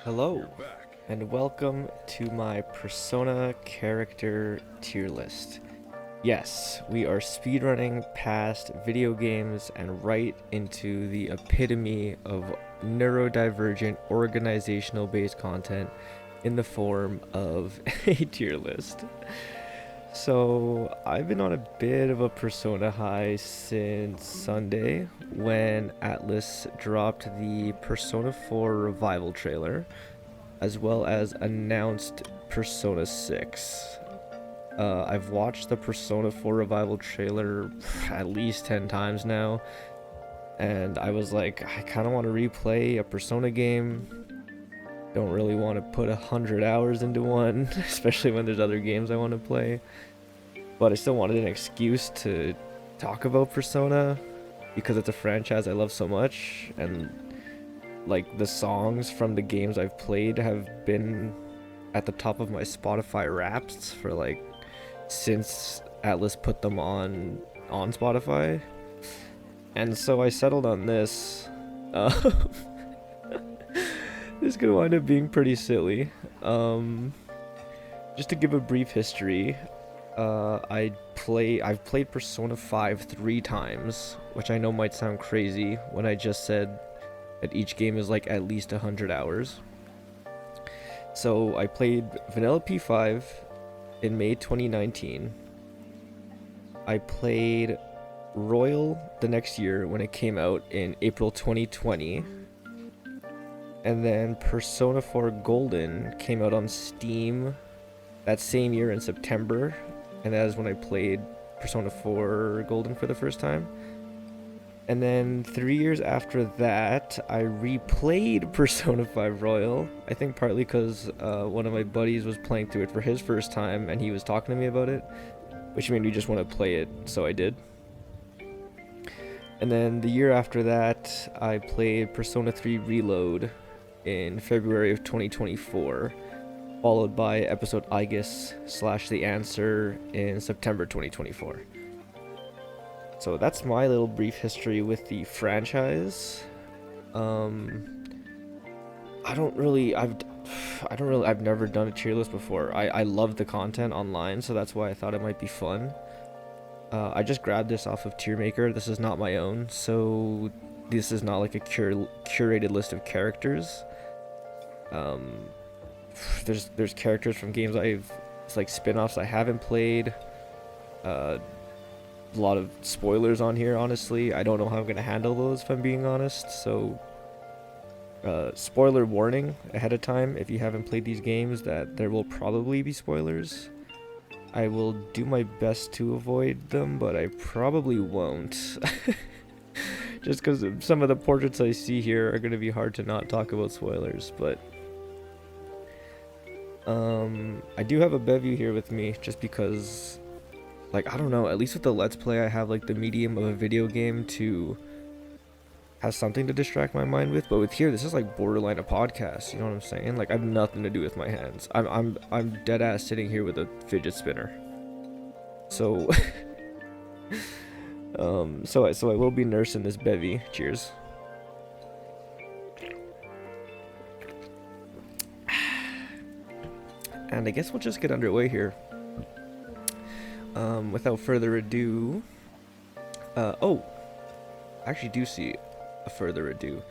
Hello, and welcome to my Persona character tier list. Yes, we are speedrunning past video games and right into the epitome of neurodivergent organizational based content in the form of a tier list. So, I've been on a bit of a Persona high since Sunday when Atlas dropped the Persona 4 Revival trailer, as well as announced Persona 6. I've watched the Persona 4 Revival trailer at least 10 times now, and I was like, I kind of want to replay a Persona game. Don't really want to put 100 hours into one, especially when there's other games I want to play. But I still wanted an excuse to talk about Persona because it's a franchise I love so much, and like the songs from the games I've played have been at the top of my Spotify Wraps for like since Atlas put them on Spotify. And so I settled on this. This could wind up being pretty silly. Just to give a brief history, I've played Persona 5 3 times, which I know might sound crazy when I just said that each game is like at least 100 hours. So I played Vanilla P5 in May 2019. I played Royal the next year when it came out in April 2020. And then Persona 4 Golden came out on Steam that same year in September, and that is when I played Persona 4 Golden for the first time. And then 3 years after that, I replayed Persona 5 Royal. I think partly because one of my buddies was playing through it for his first time, and he was talking to me about it, which made me just want to play it, so I did. And then the year after that, I played Persona 3 Reload in February of 2024, followed by episode Aegis / The Answer in September 2024. So that's my little brief history with the franchise. I've never done a tier list before. I love the content online, so that's why I thought it might be fun. I just grabbed this off of Tiermaker. This is not my own, so this is not like a curated list of characters. There's characters from games it's like spin-offs I haven't played. A lot of spoilers on here, honestly. I don't know how I'm gonna handle those, if I'm being honest. So, spoiler warning ahead of time if you haven't played these games, that there will probably be spoilers. I will do my best to avoid them, but I probably won't. Just because some of the portraits I see here are going to be hard to not talk about spoilers, but I do have a bevy here with me just because, like, I don't know, at least with the Let's Play I have like the medium of a video game to have something to distract my mind with, but with here this is like borderline a podcast, you know what I'm saying? Like, I have nothing to do with my hands. I'm dead ass sitting here with a fidget spinner. So so I will be nursing this bevy. Cheers. And I guess we'll just get underway here. Without further ado, I actually do see a further ado.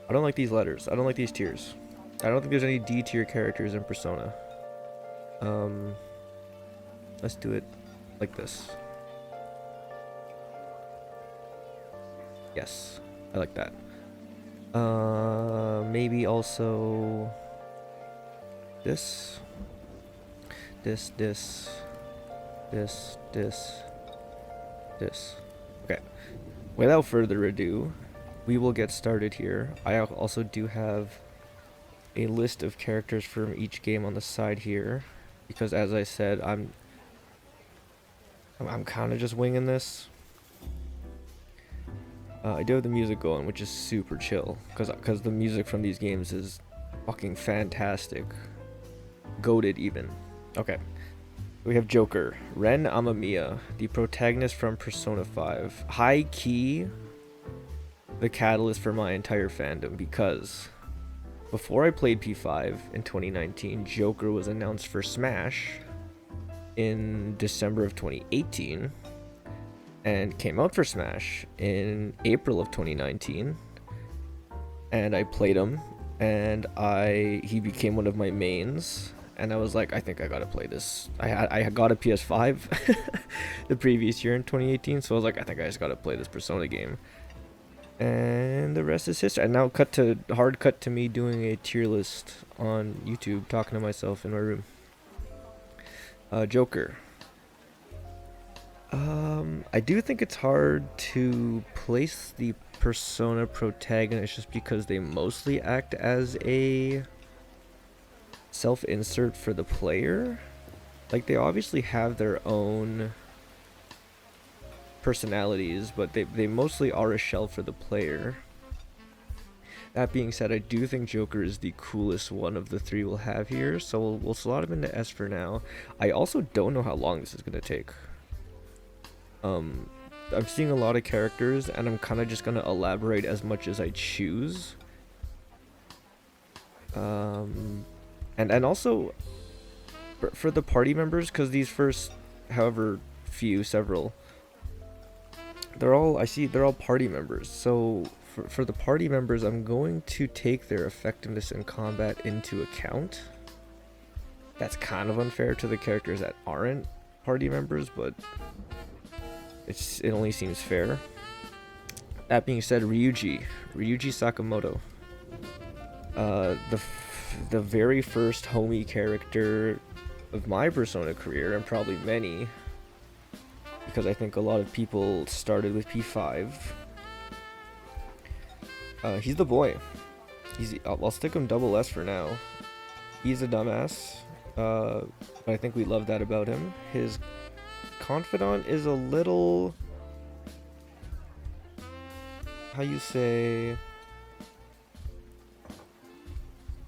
I don't like these letters. I don't like these tiers. I don't think there's any D tier characters in Persona. Let's do it like this. Yes, I like that. Maybe also this. This. Okay. Without further ado, we will get started here. I also do have a list of characters from each game on the side here, because as I said, I'm kind of just winging this. I do have the music going, which is super chill, because the music from these games is fucking fantastic. Goated even. Okay. We have Joker, Ren Amamiya, the protagonist from Persona 5. High key, the catalyst for my entire fandom, because before I played P5 in 2019, Joker was announced for Smash in December of 2018 and came out for Smash in April of 2019. And I played him, and he became one of my mains, and I was like, I think I gotta play this. I got a PS5 the previous year in 2018, so I was like, I think I just gotta play this Persona game. And the rest is history. And now hard cut to me doing a tier list on YouTube, talking to myself in my room. Joker. I do think it's hard to place the Persona protagonist just because they mostly act as a self-insert for the player. Like, they obviously have their own personalities, but they mostly are a shell for the player. That being said, I do think Joker is the coolest one of the three we'll have here, so we'll slot him into S for now. I also don't know how long this is going to take. I'm seeing a lot of characters, and I'm kind of just going to elaborate as much as I choose. And also, for the party members, because these first, however several, they're all party members. So for the party members, I'm going to take their effectiveness in combat into account. That's kind of unfair to the characters that aren't party members, but it only seems fair. That being said, Ryuji Sakamoto, the very first homie character of my Persona career, and probably many, because I think a lot of people started with P5. He's the boy. I'll stick him double S for now. He's a dumbass, but I think we love that about him. His confidant is a little, how you say,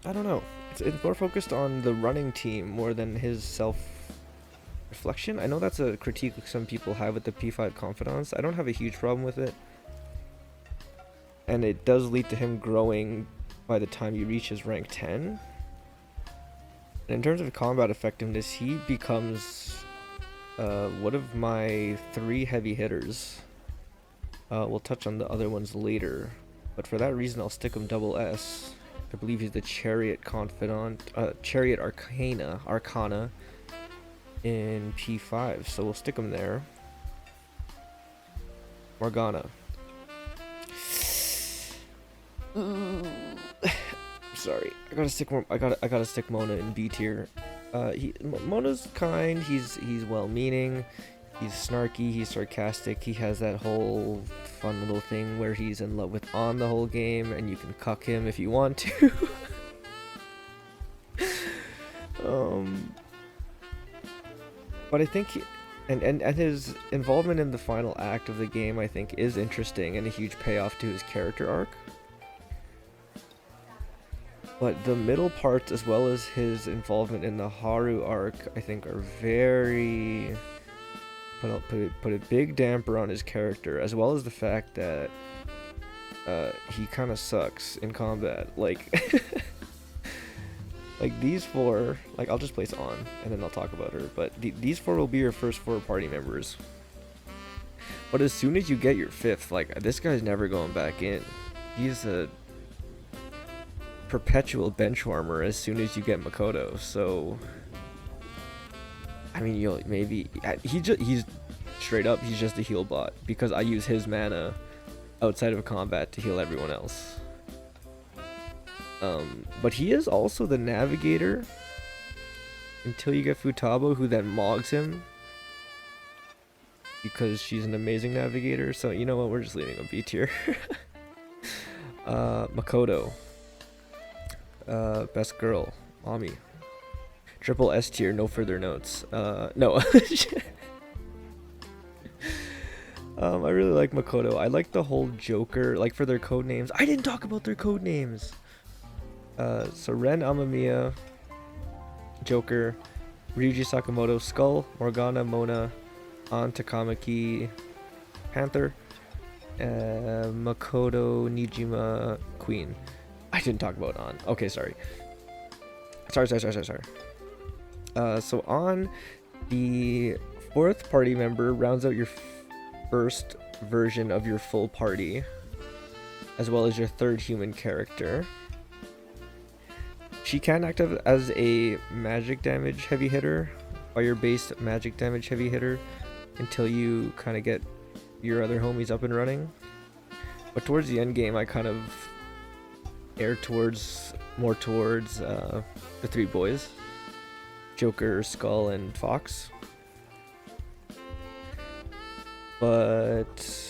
I don't know. It's more focused on the running team more than his self-reflection. I know that's a critique some people have with the P5 confidants. I don't have a huge problem with it. And it does lead to him growing by the time he reaches rank 10. And in terms of combat effectiveness, he becomes one of my 3 heavy hitters. We'll touch on the other ones later, but for that reason I'll stick him double S. I believe he's the Chariot Confidant, Chariot Arcana in P5, so we'll stick him there. Morgana. Sorry, I gotta stick Mona in B tier. Mona's kind. He's well-meaning. He's snarky. He's sarcastic. He has that whole fun little thing where he's in love with Ann the whole game, and you can cuck him if you want to. But I think and his involvement in the final act of the game, I think, is interesting and a huge payoff to his character arc. But the middle parts, as well as his involvement in the Haru arc, I think are very put a big damper on his character, as well as the fact that he kind of sucks in combat. Like, like these 4, like I'll just place on and then I'll talk about her. But these 4 will be your first 4 party members. But as soon as you get your 5th, like, this guy's never going back in. He's a perpetual bench warmer as soon as you get Makoto. So I mean, you'll maybe he's straight up, he's just a heal bot, because I use his mana outside of combat to heal everyone else. But he is also the navigator until you get Futaba, who then mogs him because she's an amazing navigator. So you know what, we're just leaving him B tier. Makoto, best girl, Ami. Triple S tier, no further notes. No. I really like Makoto. I like the whole Joker, like for their code names. I didn't talk about their code names. So Ren Amamiya, Joker, Ryuji Sakamoto, Skull, Morgana, Mona, Ann Takamaki, Panther, Makoto, Nijima, Queen. I didn't talk about On. Okay, sorry. Sorry. So On, the fourth party member, rounds out your first version of your full party, as well as your third human character. She can act as a magic damage heavy hitter, fire-based magic damage heavy hitter, until you kind of get your other homies up and running. But towards the end game, I kind of err more towards the three boys: Joker, Skull, and Fox. But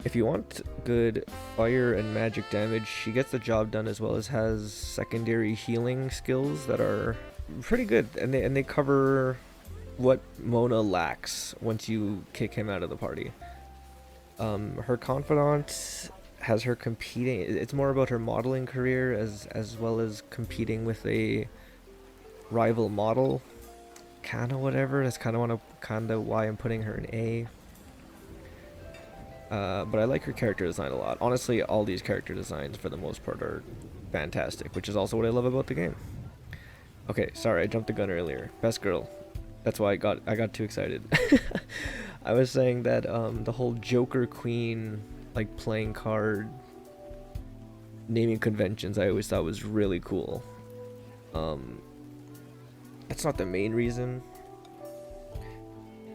if you want good fire and magic damage, she gets the job done, as well as has secondary healing skills that are pretty good, and they cover what Mona lacks once you kick him out of the party. Her confidant has her competing. It's more about her modeling career as well as competing with a rival model, kind of whatever. That's kind of why I'm putting her in A. But I like her character design a lot. Honestly, all these character designs for the most part are fantastic, which is also what I love about the game. Okay, sorry, I jumped the gun earlier. Best girl. That's why I got too excited. I was saying that the whole Joker Queen, like, playing card naming conventions, I always thought was really cool. That's not the main reason.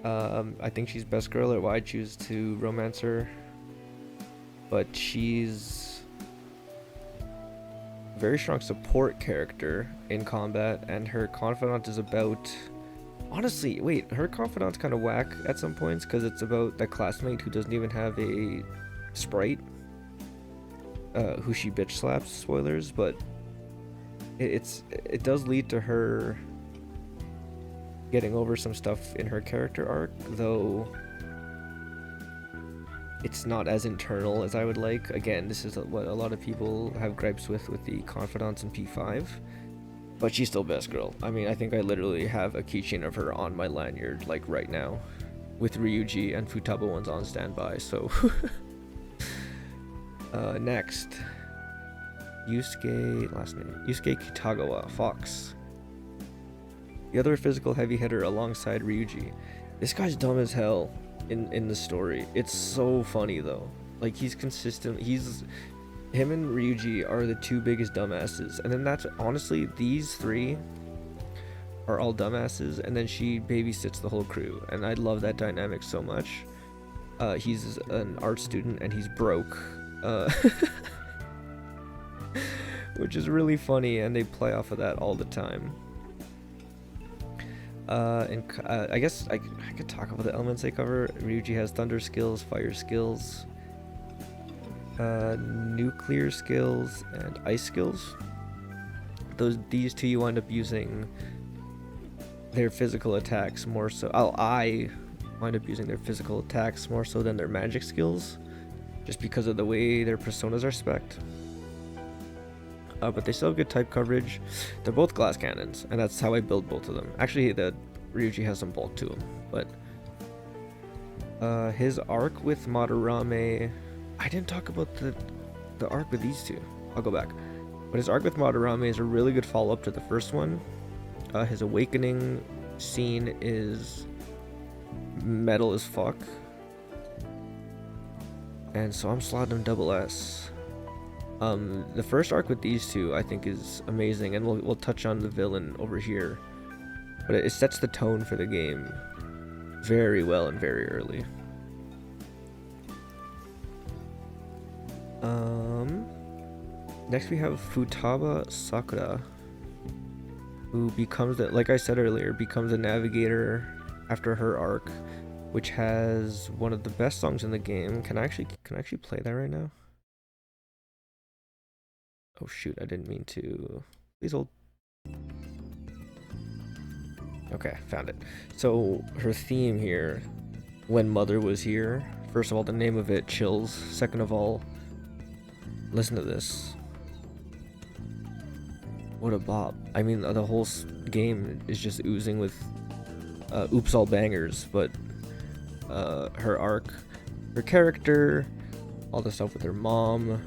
I think she's best girl, or why I choose to romance her. But she's a very strong support character in combat, and her confidant is about... Honestly, wait, her confidant's kind of whack at some points, because it's about that classmate who doesn't even have a sprite, who she bitch slaps, spoilers, but it does lead to her getting over some stuff in her character arc, though it's not as internal as I would like. Again, this is what a lot of people have gripes with the confidants in P5, but she's still best girl. I mean, I think I literally have a keychain of her on my lanyard, like, right now, with Ryuji and Futaba ones on standby, so... Next. Yusuke, last name. Yusuke Kitagawa, Fox. The other physical heavy hitter alongside Ryuji. This guy's dumb as hell in the story. It's so funny though. Like, he's consistent. Him and Ryuji are the two biggest dumbasses. And then that's, honestly, these three are all dumbasses, and then she babysits the whole crew. And I love that dynamic so much. He's an art student and he's broke. Which is really funny, and they play off of that all the time. I guess I could talk about the elements they cover. Ryuji has thunder skills, fire skills, nuclear skills, and ice skills. These two you wind up using their physical attacks more so. I wind up using their physical attacks more so than their magic skills, just because of the way their personas are spec'd. But they still have good type coverage. They're both glass cannons, and that's how I build both of them. Actually, the Ryuji has some bulk to him, but his arc with Madarame... I didn't talk about the arc with these two. I'll go back. But his arc with Madarame is a really good follow-up to the first one. His awakening scene is metal as fuck. And so I'm slotting him double S. The first arc with these two I think is amazing, and we'll touch on the villain over here, but it sets the tone for the game very well and very early. Next we have Futaba Sakura, who becomes, like I said earlier, becomes a navigator after her arc, which has one of the best songs in the game. Can I actually play that right now? Oh shoot, I didn't mean to. Please hold. Okay, found it. So her theme here, When Mother Was Here. First of all, the name of it chills. Second of all, listen to this. What a bop. I mean, the whole game is just oozing with oops all bangers, but her arc, her character, all the stuff with her mom,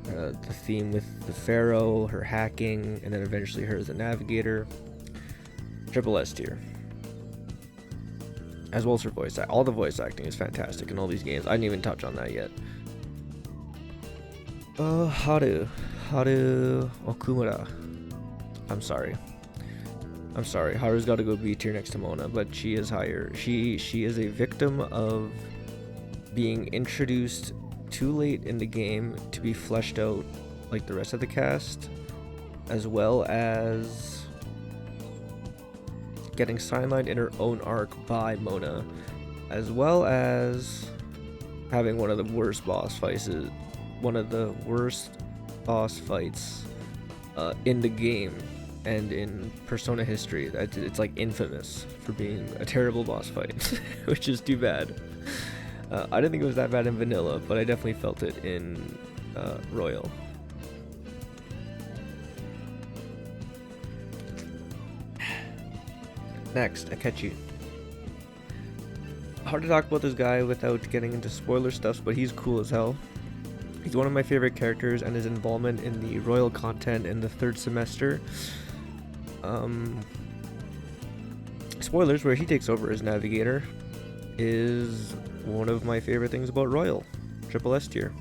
the theme with the Pharaoh, her hacking, and then eventually her as a navigator. Triple S tier. As well as her voice. All the voice acting is fantastic in all these games. I didn't even touch on that yet. Haru Okumura. I'm sorry. Haru's got to go B tier next to Mona, but she is higher. She is a victim of being introduced too late in the game to be fleshed out like the rest of the cast, as well as getting sidelined in her own arc by Mona, as well as having one of the worst boss fights in the game and in Persona history. It's like infamous for being a terrible boss fight, which is too bad. I didn't think it was that bad in vanilla, but I definitely felt it in Royal. Next, Akechi. Hard to talk about this guy without getting into spoiler stuff, but he's cool as hell. He's one of my favorite characters, and his involvement in the Royal content in the third semester. Spoilers, where he takes over as navigator, is one of my favorite things about Royal. Triple S tier.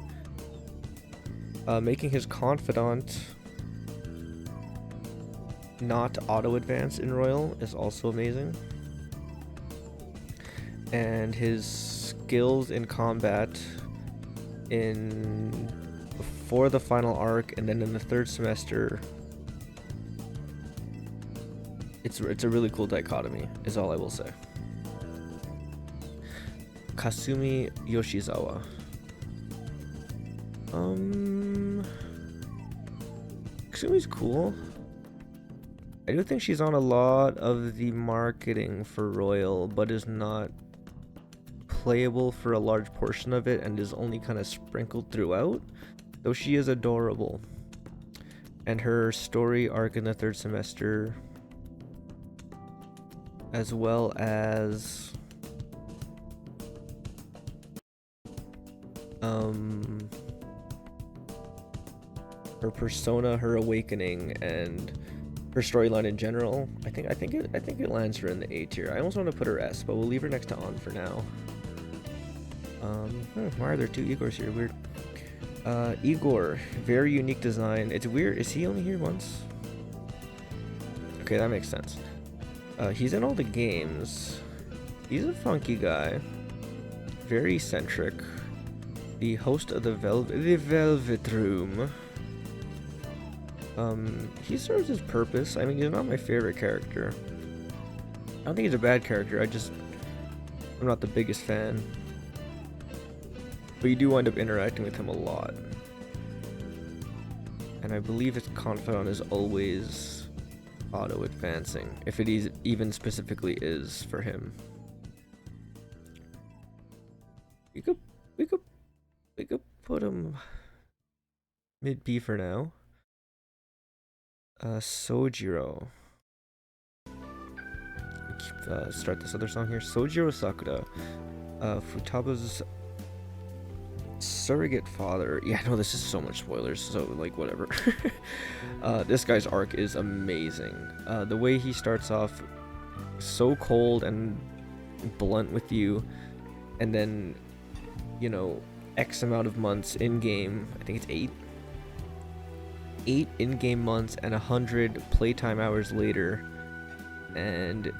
Making his confidant not auto advance in Royal is also amazing. And his skills in combat before the final arc and then in the third semester, it's a really cool dichotomy, is all I will say. Kasumi Yoshizawa. Kasumi's cool. I do think she's on a lot of the marketing for Royal, but is not playable for a large portion of it and is only kind of sprinkled throughout, though she is adorable. And her story arc in the third semester, as well as her persona, her awakening, and her storyline in general, I think it lands her in the A tier. I almost want to put her S, but we'll leave her next to On for now. Why are there two Igors here? Weird. Igor, very unique design. It's weird. Is he only here once? Okay, that makes sense. He's in all the games. He's a funky guy. Very eccentric. The host of the Velvet Room. He serves his purpose. I mean, he's not my favorite character. I don't think he's a bad character. I'm not the biggest fan. But you do wind up interacting with him a lot. And I believe his confidant is always auto-advancing, if it is, even specifically is for him. We could put him mid B for now. Sojiro. Start this other song here. Sojiro Sakura, Futaba's surrogate father. Yeah, no, this is so much spoilers, so like whatever. This guy's arc is amazing. The way he starts off so cold and blunt with you, and then, you know, X amount of months in game, I think it's 8 in-game months and 100 playtime hours later, and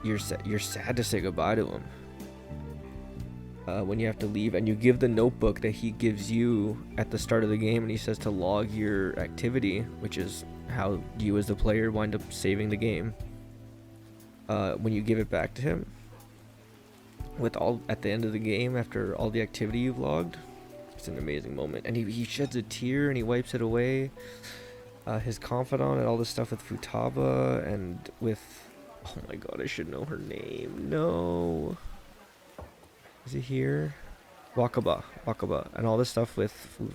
you're sad to say goodbye to him when you have to leave, and you give the notebook that he gives you at the start of the game, and he says to log your activity, which is how you as the player wind up saving the game. When you give it back to him at the end of the game, after all the activity you've logged, it's an amazing moment. And he sheds a tear and he wipes it away. His confidant and all this stuff with Futaba and with, oh my god, I should know her name. No, is it here? Wakaba, and all this stuff with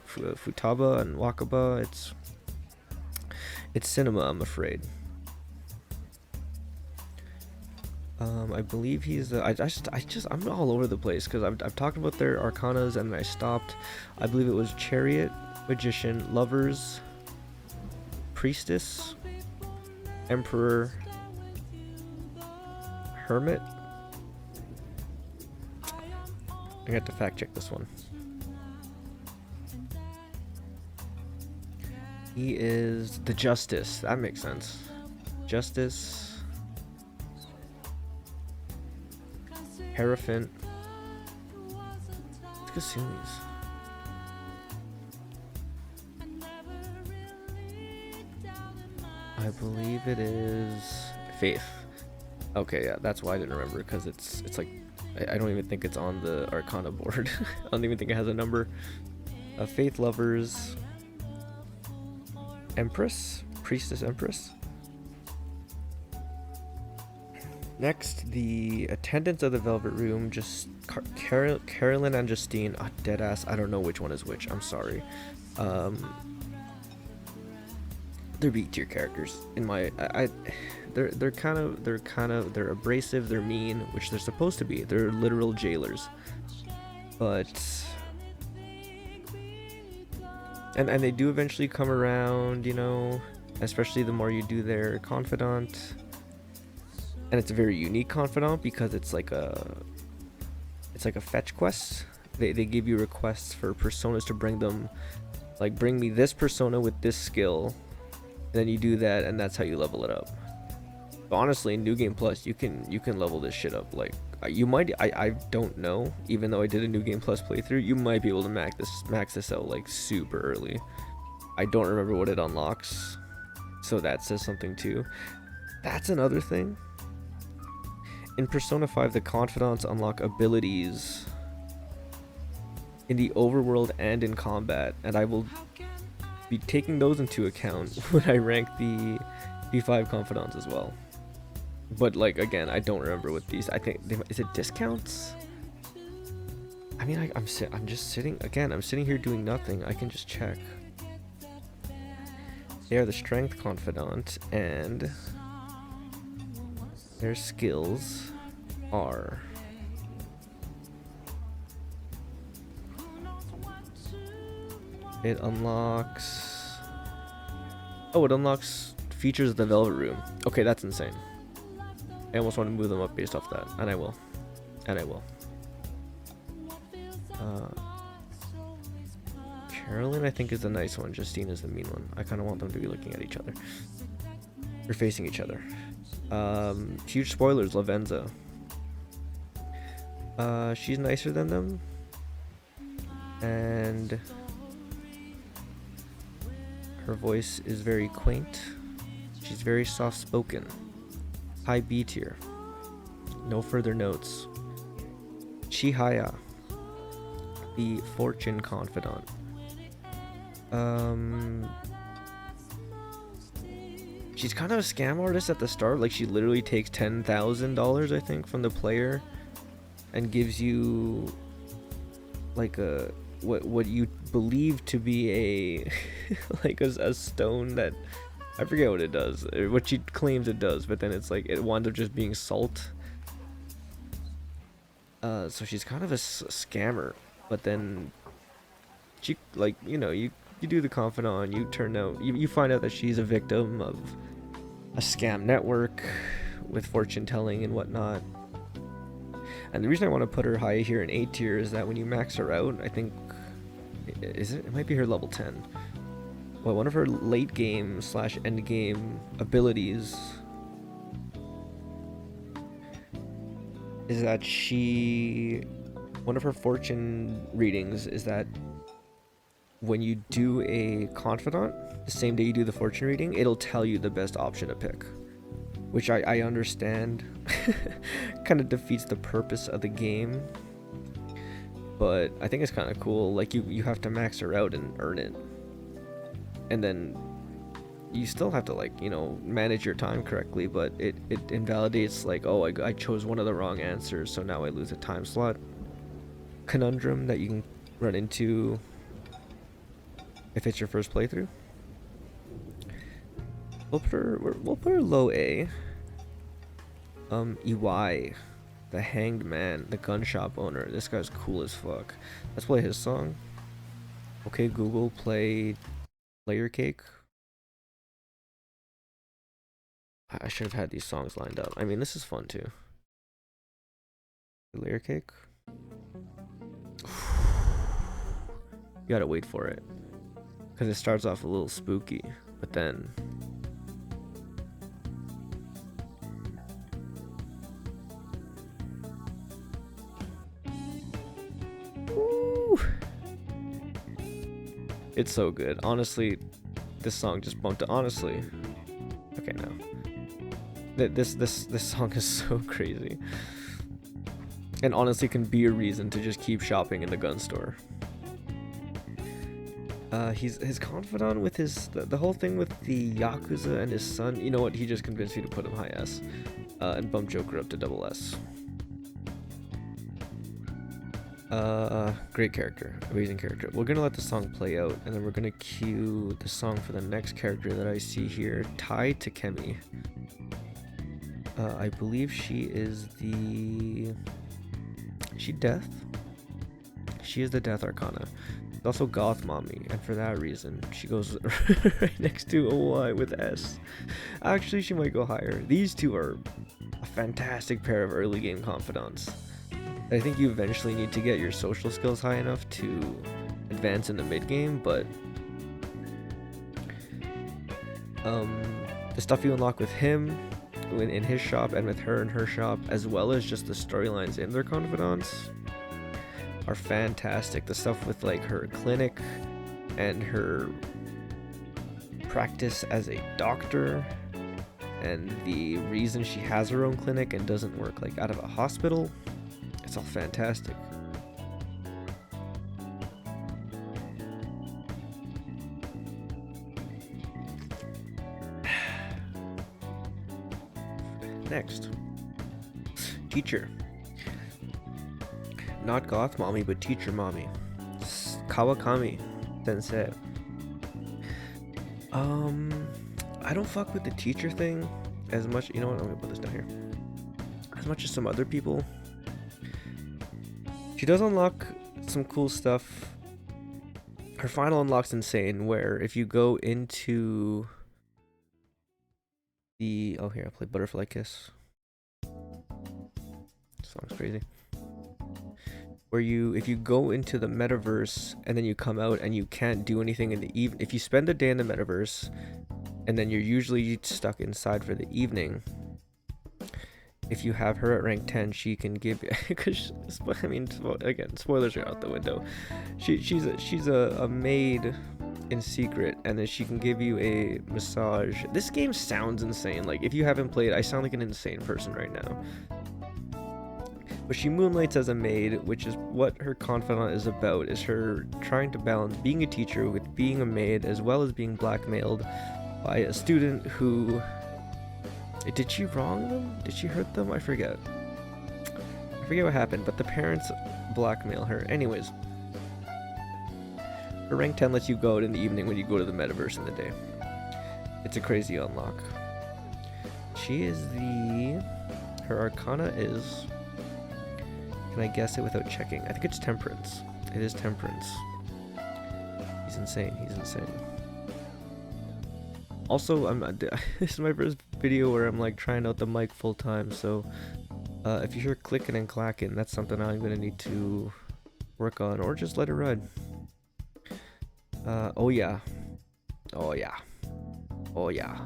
Futaba and Wakaba. It's cinema, I'm afraid. I believe he's I'm all over the place because I've talked about their arcanas and I stopped. I believe it was Chariot, Magician, Lovers, Priestess, Emperor, Hermit. I have to fact check this one. He is the Justice. That makes sense. Justice. Hierophant. Let's go see these. I believe it is Faith. Okay, yeah, that's why I didn't remember, because it's like I don't even think it's on the Arcana board. I don't even think it has a number. Faith, Lovers, Empress, Priestess, Empress. Next, the Attendants of the Velvet Room, just Carolyn and Justine. Oh, deadass. I don't know which one is which. I'm sorry. They're B tier characters in my. They're abrasive. They're mean, which they're supposed to be. They're literal jailers. But and they do eventually come around, you know, especially the more you do their confidant. And it's a very unique confidant because it's like a fetch quest. They give you requests for personas to bring them, like, bring me this persona with this skill, and then you do that, and that's how you level it up. But honestly, in New Game Plus, you can level this shit up. Like, you might, I don't know, even though I did a New Game Plus playthrough, you might be able to max this out like super early. I don't remember what it unlocks, so that says something too. That's another thing. In Persona 5, the Confidants unlock abilities in the overworld and in combat, and I will be taking those into account when I rank the P5 Confidants as well. But, like, again, I don't remember what these. I think is it discounts? I mean, I'm just sitting again. I'm sitting here doing nothing. I can just check. They are the Strength Confidant, and their skills are it unlocks features of the Velvet Room. Okay, that's insane. I almost want to move them up based off that, and I will. Carolyn, I think, is the nice one. Justine is the mean one. I kind of want them to be looking at each other. They're facing each other. Huge spoilers, Lavenza. She's nicer than them. And her voice is very quaint. She's very soft-spoken. High B tier. No further notes. Chihaya, the Fortune Confidant. She's kind of a scam artist at the start. Like, she literally takes $10,000, I think, from the player, and gives you like a what you believe to be a like a stone that I forget what it does, or what she claims it does, but then it's like it winds up just being salt. So she's kind of a scammer, but then she, like, you know, you do the confidant, you turn out, you find out that she's a victim of a scam network with fortune telling and whatnot. And the reason I want to put her high here in A tier is that when you max her out, I think, it might be her level 10. Well, one of her late game / end game abilities is that one of her fortune readings is that when you do a confidant, the same day you do the fortune reading, it'll tell you the best option to pick. Which I understand kind of defeats the purpose of the game. But I think it's kind of cool. Like, you have to max her out and earn it. And then you still have to, like, you know, manage your time correctly, but it invalidates, like, oh, I chose one of the wrong answers, so now I lose a time slot conundrum that you can run into if it's your first playthrough. We'll put her low A. EY, the Hanged Man, the gun shop owner. This guy's cool as fuck. Let's play his song. Okay, Google, play Layer Cake. I should have had these songs lined up. I mean, this is fun too. Layer Cake. You gotta wait for it. Because it starts off a little spooky, but then... Woo! It's so good. Honestly, this song just bumped it. Honestly. Okay, no. This song is so crazy. And honestly can be a reason to just keep shopping in the gun store. He's his confidant with the whole thing with the Yakuza and his son. You know what? He just convinced me to put him high S. And bump Joker up to double S. Great character. Amazing character. We're gonna let the song play out, and then we're gonna cue the song for the next character that I see here, Tai Takemi. I believe she is the... She Death? She is the Death Arcana. Also Goth Mommy, and for that reason, she goes right next to a Y with S. Actually, she might go higher. These two are a fantastic pair of early game confidants. I think you eventually need to get your social skills high enough to advance in the mid game, but the stuff you unlock with him in his shop and with her in her shop, as well as just the storylines in their confidants, are fantastic. The stuff with like her clinic and her practice as a doctor, and the reason she has her own clinic and doesn't work like out of a hospital, it's all fantastic. Next, teacher. Not Goth Mommy, but Teacher Mommy. Kawakami Sensei. I don't fuck with the teacher thing as much. You know what? I'm gonna put this down here. As much as some other people. She does unlock some cool stuff. Her final unlock's insane, where if you go into the... Oh, here, I'll play Butterfly Kiss. This song's crazy. Where if you go into the metaverse and then you come out and you can't do anything in the evening. If you spend a day in the metaverse and then you're usually stuck inside for the evening, if you have her at rank 10, she can give you... Because, I mean, again, spoilers are out the window. She's a maid in secret, and then she can give you a massage. This game sounds insane. Like, if you haven't played, I sound like an insane person right now. But she moonlights as a maid, which is what her confidant is about, is her trying to balance being a teacher with being a maid, as well as being blackmailed by a student who... Did she wrong them? Did she hurt them? I forget. I forget what happened, but the parents blackmail her. Anyways, her rank 10 lets you go out in the evening when you go to the metaverse in the day. It's a crazy unlock. She is the... Her arcana is... Can I guess it without checking? I think it's Temperance. It is Temperance. He's insane. He's insane. Also, this is my first video where I'm like trying out the mic full time, so if you hear clicking and clacking, that's something I'm gonna need to work on, or just let it ride. Oh yeah. Oh yeah. Oh yeah.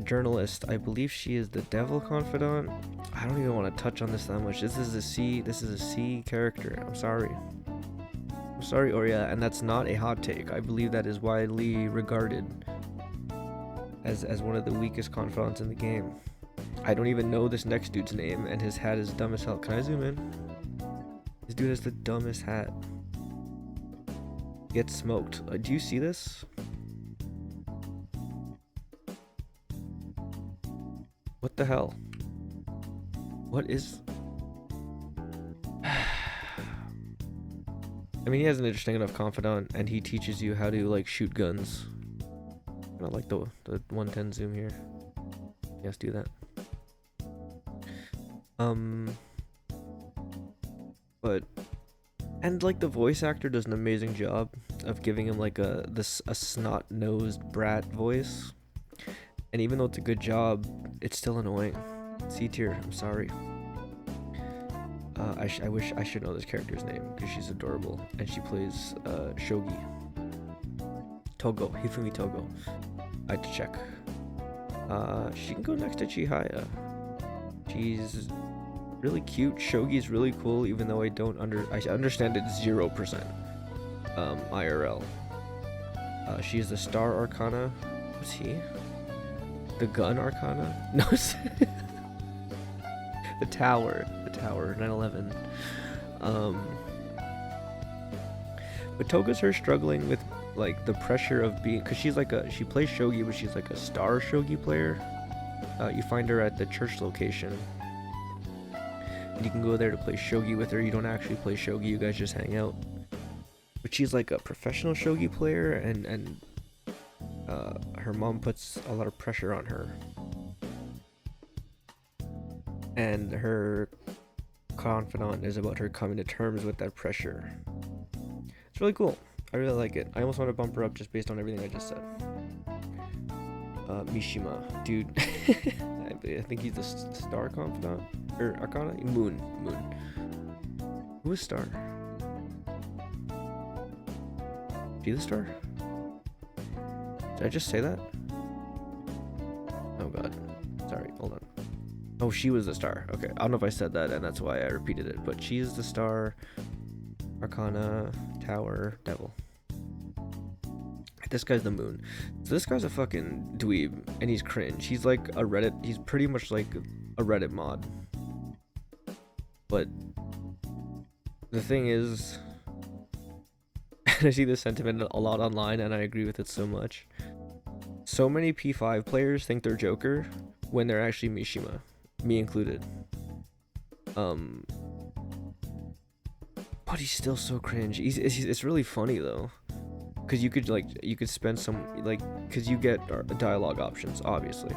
Journalist. I believe she is the Devil Confidant. I don't even want to touch on this that much. This is a C character. I'm sorry, Oria, and that's not a hot take. I believe that is widely regarded as one of the weakest confidants in the game. I don't even know this next dude's name, and his hat is dumb as hell. Can I zoom in? This dude has the dumbest hat. Gets smoked. Do you see this? What the hell? What is... I mean, he has an interesting enough confidant, and he teaches you how to, like, shoot guns. I like the 110 zoom here. Yes, do that. But And like the voice actor does an amazing job of giving him like a snot-nosed brat voice. And even though it's a good job, it's still annoying. C tier, I'm sorry. I wish I should know this character's name because she's adorable and she plays Shogi. Togo, Hifumi Togo. I had to check. She can go next to Chihaya. She's really cute. Shogi's really cool, even though I understand it 0% IRL. She's the Star Arcana. What's he? The Gun Arcana? No, the Tower, 9/11. But Toga's her struggling with like the pressure of being, cause she plays shogi, but she's like a star shogi player. You find her at the church location, and you can go there to play shogi with her. You don't actually play shogi; you guys just hang out. But she's like a professional shogi player, and her mom puts a lot of pressure on her, and her confidant is about her coming to terms with that pressure. It's really cool. I really like it. I almost want to bump her up just based on everything I just said. Mishima, dude. I think he's the Star Confidant or Arcana. Moon. Who is Star? She the Star? Did I just say that? Oh god. Sorry, hold on. Oh, she was the Star. Okay, I don't know if I said that and that's why I repeated it, but she's the Star, Arcana, Tower, Devil. This guy's the Moon. So this guy's a fucking dweeb and he's cringe. He's like a Reddit, he's pretty much like a Reddit mod. But the thing is, I see this sentiment a lot online and I agree with it so much. So many P5 players think they're Joker when they're actually Mishima, me included. But he's still so cringe. It's really funny though, because you could spend some because you get dialogue options obviously,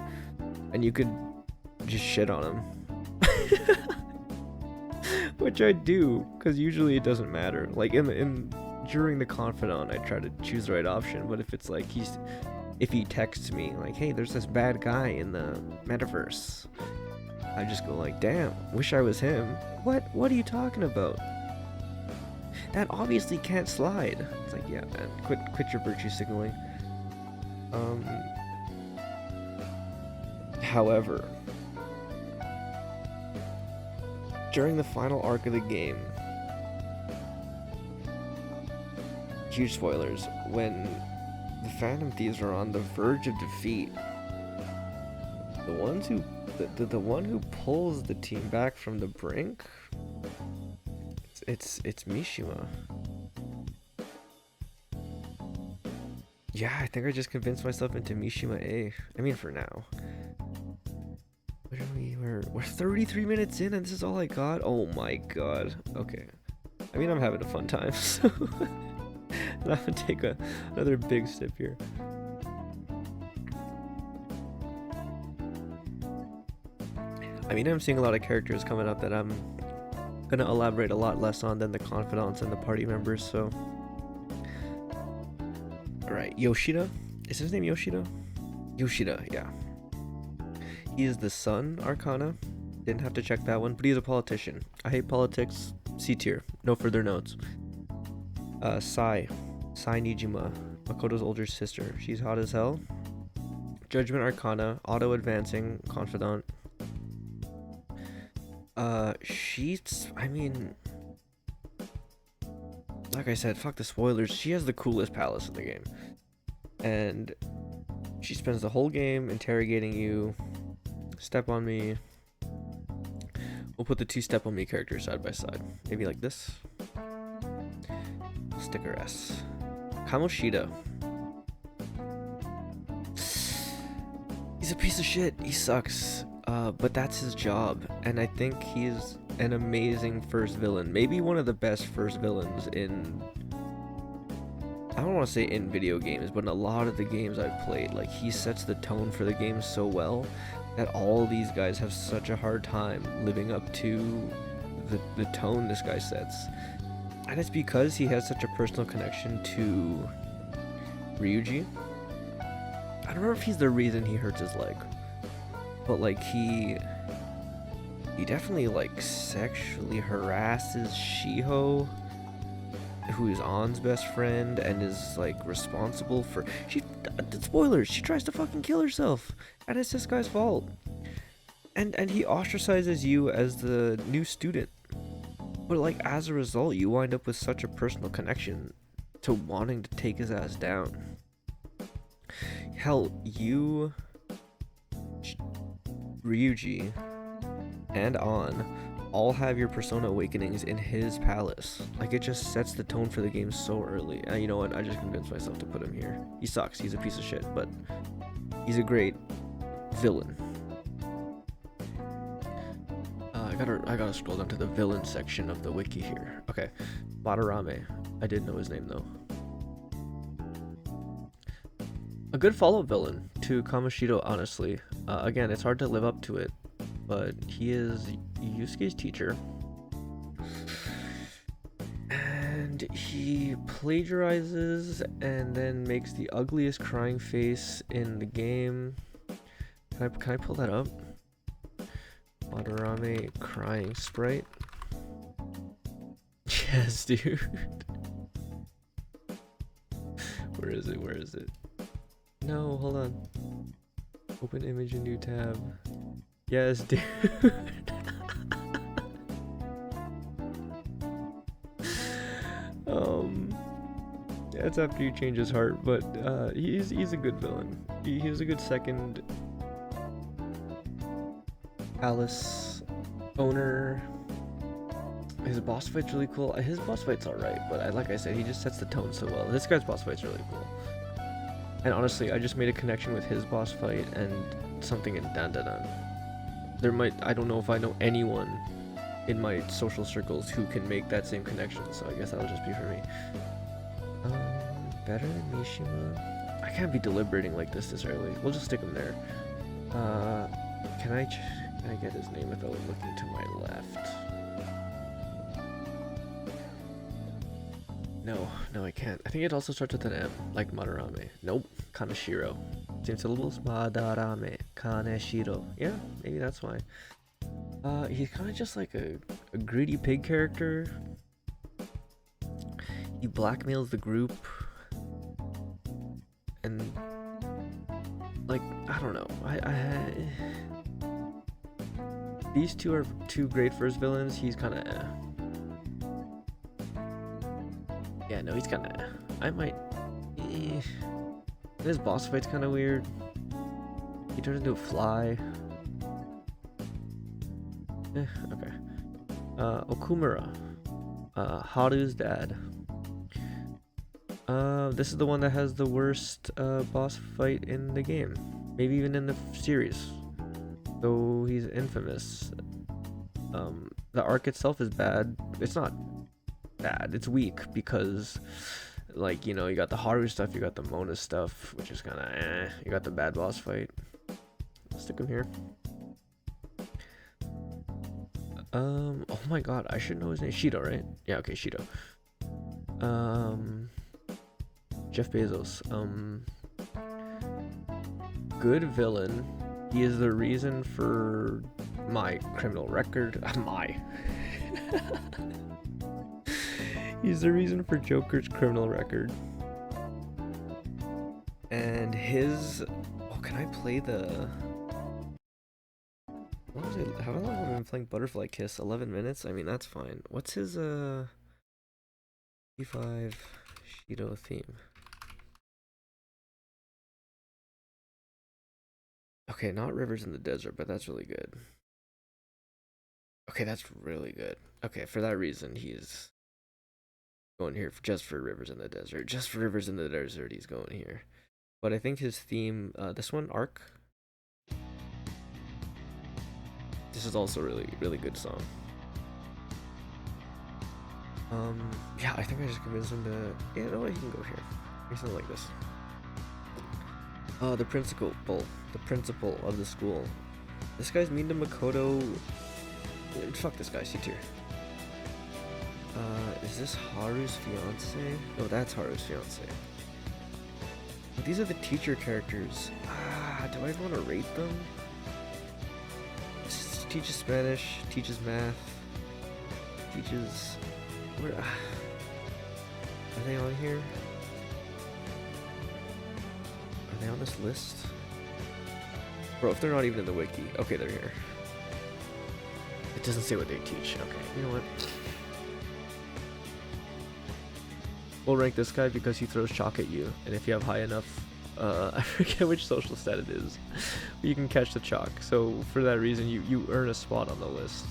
and you could just shit on him, which I do because usually it doesn't matter. Like during the confidant, I try to choose the right option. But if it's like if he texts me like, hey, there's this bad guy in the metaverse, I just go like, damn, wish I was him. What are you talking about? That obviously can't slide. It's like, yeah, man, quit your virtue signaling. However, during the final arc of the game, huge spoilers, when the Phantom Thieves are on the verge of defeat, the one who pulls the team back from the brink, it's Mishima. Yeah, I think I just convinced myself into Mishima A. I mean, for now. We're 33 minutes in and this is all I got? Oh my god. Okay. I mean, I'm having a fun time, so I'm gonna take another big sip here. I mean, I'm seeing a lot of characters coming up that I'm gonna elaborate a lot less on than the confidants and the party members, so. Alright, Yoshida? Is his name Yoshida? Yoshida, yeah. He is the Sun Arcana. Didn't have to check that one, but he's a politician. I hate politics. C tier. No further notes. Sai Nijima, Makoto's older sister. She's hot as hell. Judgment Arcana, auto advancing, confidant. I mean, like I said, fuck the spoilers. She has the coolest palace in the game, and she spends the whole game interrogating you. Step on me. We'll put the two step on me characters side by side, maybe like this. Sticker S. Kamoshida. He's a piece of shit. He sucks. But that's his job, and I think he's an amazing first villain. Maybe one of the best first villains in, I don't want to say in video games, but in a lot of the games I've played. Like, he sets the tone for the game so well that all these guys have such a hard time living up to the tone this guy sets. And it's because he has such a personal connection to Ryuji. I don't remember if he's the reason he hurts his leg, but like he definitely like sexually harasses Shiho, who is On's best friend and is like responsible for spoilers, she tries to fucking kill herself and it's this guy's fault. And he ostracizes you as the new student. But like as a result, you wind up with such a personal connection to wanting to take his ass down. Hell, you, Ryuji, and On all have your persona awakenings in his palace. Like, it just sets the tone for the game so early. You know what? I just convinced myself to put him here. He sucks. He's a piece of shit, but he's a great villain. I gotta scroll down to the villain section of the wiki here. Okay, Madarame. I did know his name though. A good follow-up villain to Kamoshida, honestly. Again, it's hard to live up to it, but he is Yusuke's teacher. And he plagiarizes and then makes the ugliest crying face in the game. Can I pull that up? Madarame crying sprite. Yes, dude. Where is it? Where is it? No, hold on. Open image in new tab. Yes, dude. Yeah, it's after you change his heart, but he's a good villain. He was a good second Alice owner. His boss fight's really cool. His boss fight's alright, but like I said, he just sets the tone so well. This guy's boss fight's really cool. And honestly, I just made a connection with his boss fight and something in Dandadan. I don't know if I know anyone in my social circles who can make that same connection, so I guess that'll just be for me. Better than Mishima? I can't be deliberating like this early. We'll just stick him there. Can I get his name without looking to my left? No, I can't. I think it also starts with an M, like Madarame. Nope, Kaneshiro. Same syllables. Madarame, Kaneshiro. Yeah, maybe that's why. He's kind of just like a greedy pig character. He blackmails the group. And, like, I don't know. These two are two great first villains. He's kind of Yeah, no, he's kind of I might His boss fight's kind of weird. He turns into a fly. Okay. Okumura. Haru's dad. This is the one that has the worst boss fight in the game. Maybe even in the series. Though he's infamous. The arc itself is bad. It's not bad. It's weak because, like, you know, you got the Haru stuff, you got the Mona stuff, which is kind of You got the bad boss fight. Let's stick him here. Oh my god, I should know his name. Shido, right? Yeah, okay, Shido. Jeff Bezos. Good villain. He is the reason for my criminal record. He's the reason for Joker's criminal record. And his... Oh, can I play the... How long have I been playing Butterfly Kiss? 11 minutes? I mean, that's fine. What's his, P5 Shido theme? Okay, not Rivers in the Desert, but that's really good. Okay, that's really good. Okay, for that reason, he's going here just for Rivers in the Desert. Just for Rivers in the Desert, he's going here. But I think his theme, this one, Arc. This is also really, really good song. Yeah, I think I just convinced him to... Yeah, no, he can go here. Or something like this. The principal of the school. This guy's mean to Makoto. Fuck this guy, C tier. Is this Haru's fiance? No, that's Haru's fiance. But these are the teacher characters. Do I want to rate them? Teaches Spanish, teaches math, teaches... Where... Are they on here? Are they on this list? Bro, if they're not even in the wiki. Okay, they're here. It doesn't say what they teach. Okay, you know what? We'll rank this guy because he throws chalk at you, and if you have high enough, I forget which social stat it is, but you can catch the chalk. So for that reason, you earn a spot on the list.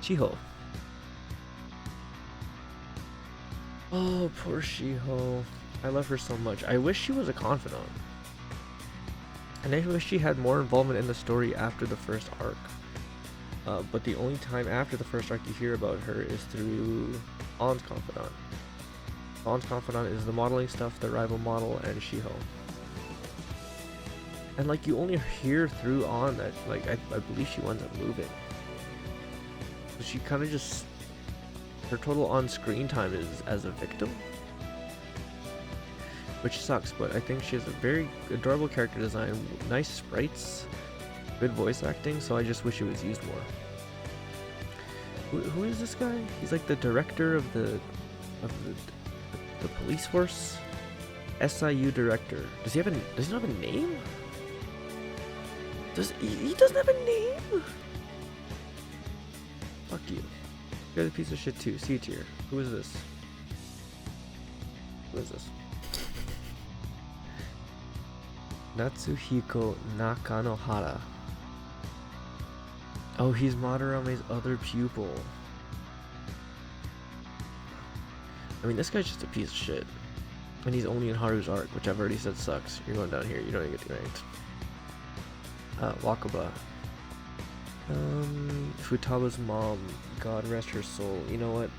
Shiho. Oh, poor Shiho. I love her so much. I wish she was a confidant. And I wish she had more involvement in the story after the first arc. But the only time after the first arc you hear about her is through On's confidant. On's confidant is the modeling stuff, the rival model, and Shiho. And like you only hear through On that like I believe she winds up moving. So she kind of just, her total on-screen time is as a victim, which sucks. But I think she has a very adorable character design, nice sprites, good voice acting. So I just wish it was used more. Who is this guy? He's like the director of the police force. SIU director. Does he not have a name? He doesn't have a name? Fuck you. You're a piece of shit too. C tier. Who is this? Who is this? Natsuhiko Nakanohara. Oh, he's Madarame's other pupil. I mean, this guy's just a piece of shit. And he's only in Haru's arc, which I've already said sucks. You're going down here. You don't even get ranked. Wakaba. Futaba's mom. God rest her soul. You know what?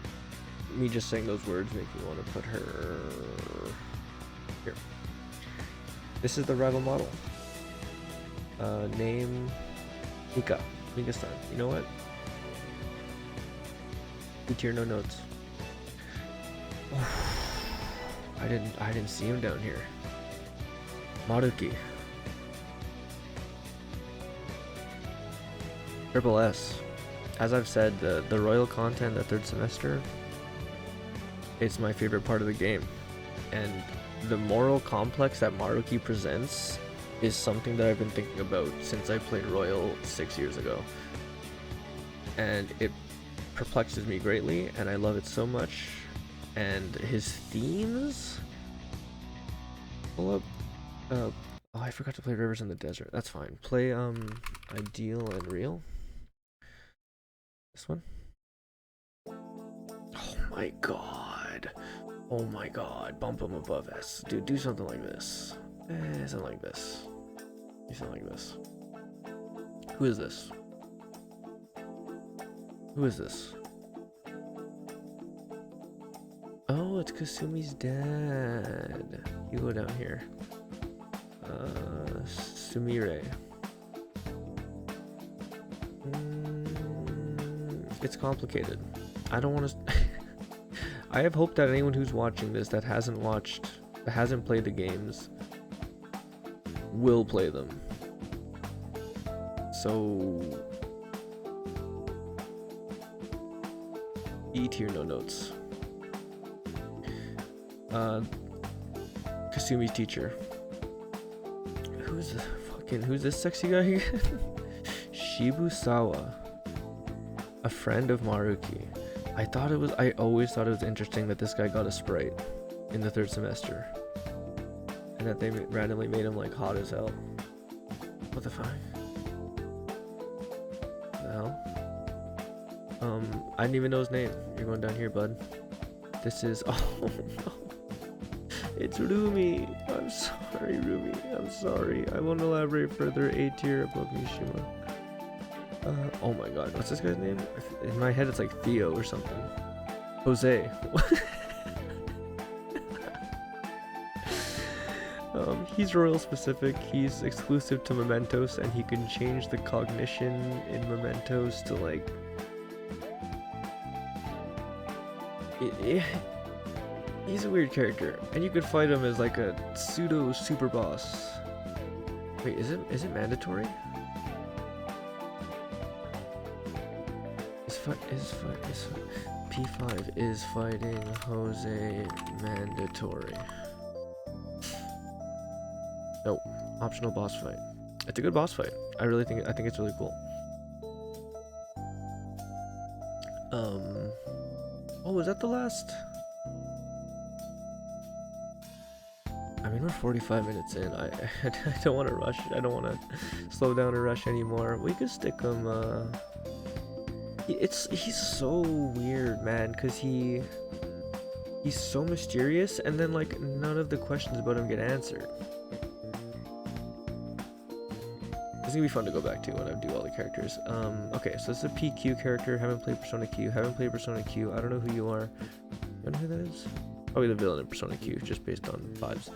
Me just saying those words make me want to put her here. This is the rival model. Name Mika. Mika-san. You know what? B tier, no notes. I didn't see him down here. Maruki. Triple S. As I've said, the royal content, the third semester, it's my favorite part of the game. And the moral complex that Maruki presents is something that I've been thinking about since I played Royal 6 years ago. And it perplexes me greatly, and I love it so much. And his themes... Pull up... oh, I forgot to play Rivers in the Desert. That's fine. Play, Ideal and Real. This one. Oh my god. Oh my god. Bump him above S. Dude, do something like this. Something like this. Do something like this. Who is this? Who is this? Oh, it's Kasumi's dad. You go down here. Sumire. It's complicated. I don't want to... I have hope that anyone who's watching this that hasn't played the games will play them. So... E tier, no notes. Kasumi's teacher. Who's this sexy guy again? Shibusawa. A friend of Maruki. I always thought it was interesting that this guy got a sprite in the third semester. And that they randomly made him like hot as hell. What the fuck? What the hell? I didn't even know his name. You're going down here, bud. This is... Oh no. It's Rumi. I'm sorry, Rumi. I'm sorry. I won't elaborate further. A tier above Mishima. Oh my god. What's this guy's name? In my head, it's like Theo or something. Jose. He's Royal specific. He's exclusive to Mementos, and he can change the cognition in Mementos to like. He's a weird character, and you could fight him as like a pseudo super boss. Wait, is it mandatory? Is P5 is fighting Jose mandatory? No, optional boss fight. It's a good boss fight. I think it's really cool. Oh, is that the last? I mean, we're 45 minutes in. I don't want to rush. I don't want to slow down or rush anymore. We could stick him. He's so weird, man, because he's so mysterious, and then like none of the questions about him get answered. It's gonna be fun to go back to when I do all the characters. Okay, so this is a PQ character. Haven't played Persona Q. Haven't played Persona Q. I don't know who you are. You know who that is? Oh, the villain in Persona Q, just based on vibes.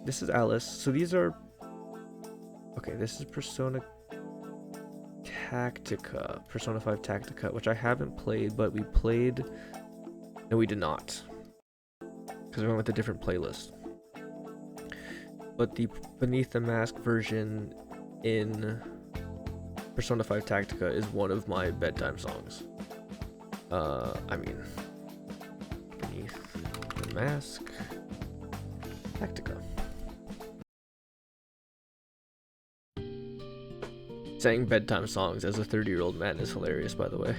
This is Alice. So these are. Okay, this is Persona Tactica, Persona 5 Tactica, which I haven't played, but we played. No, we did not, because we went with a different playlist. But the Beneath the Mask version in Persona 5 Tactica is one of my bedtime songs. I mean, Beneath the Mask Tactica. Saying bedtime songs as a 30-year-old man is hilarious, by the way.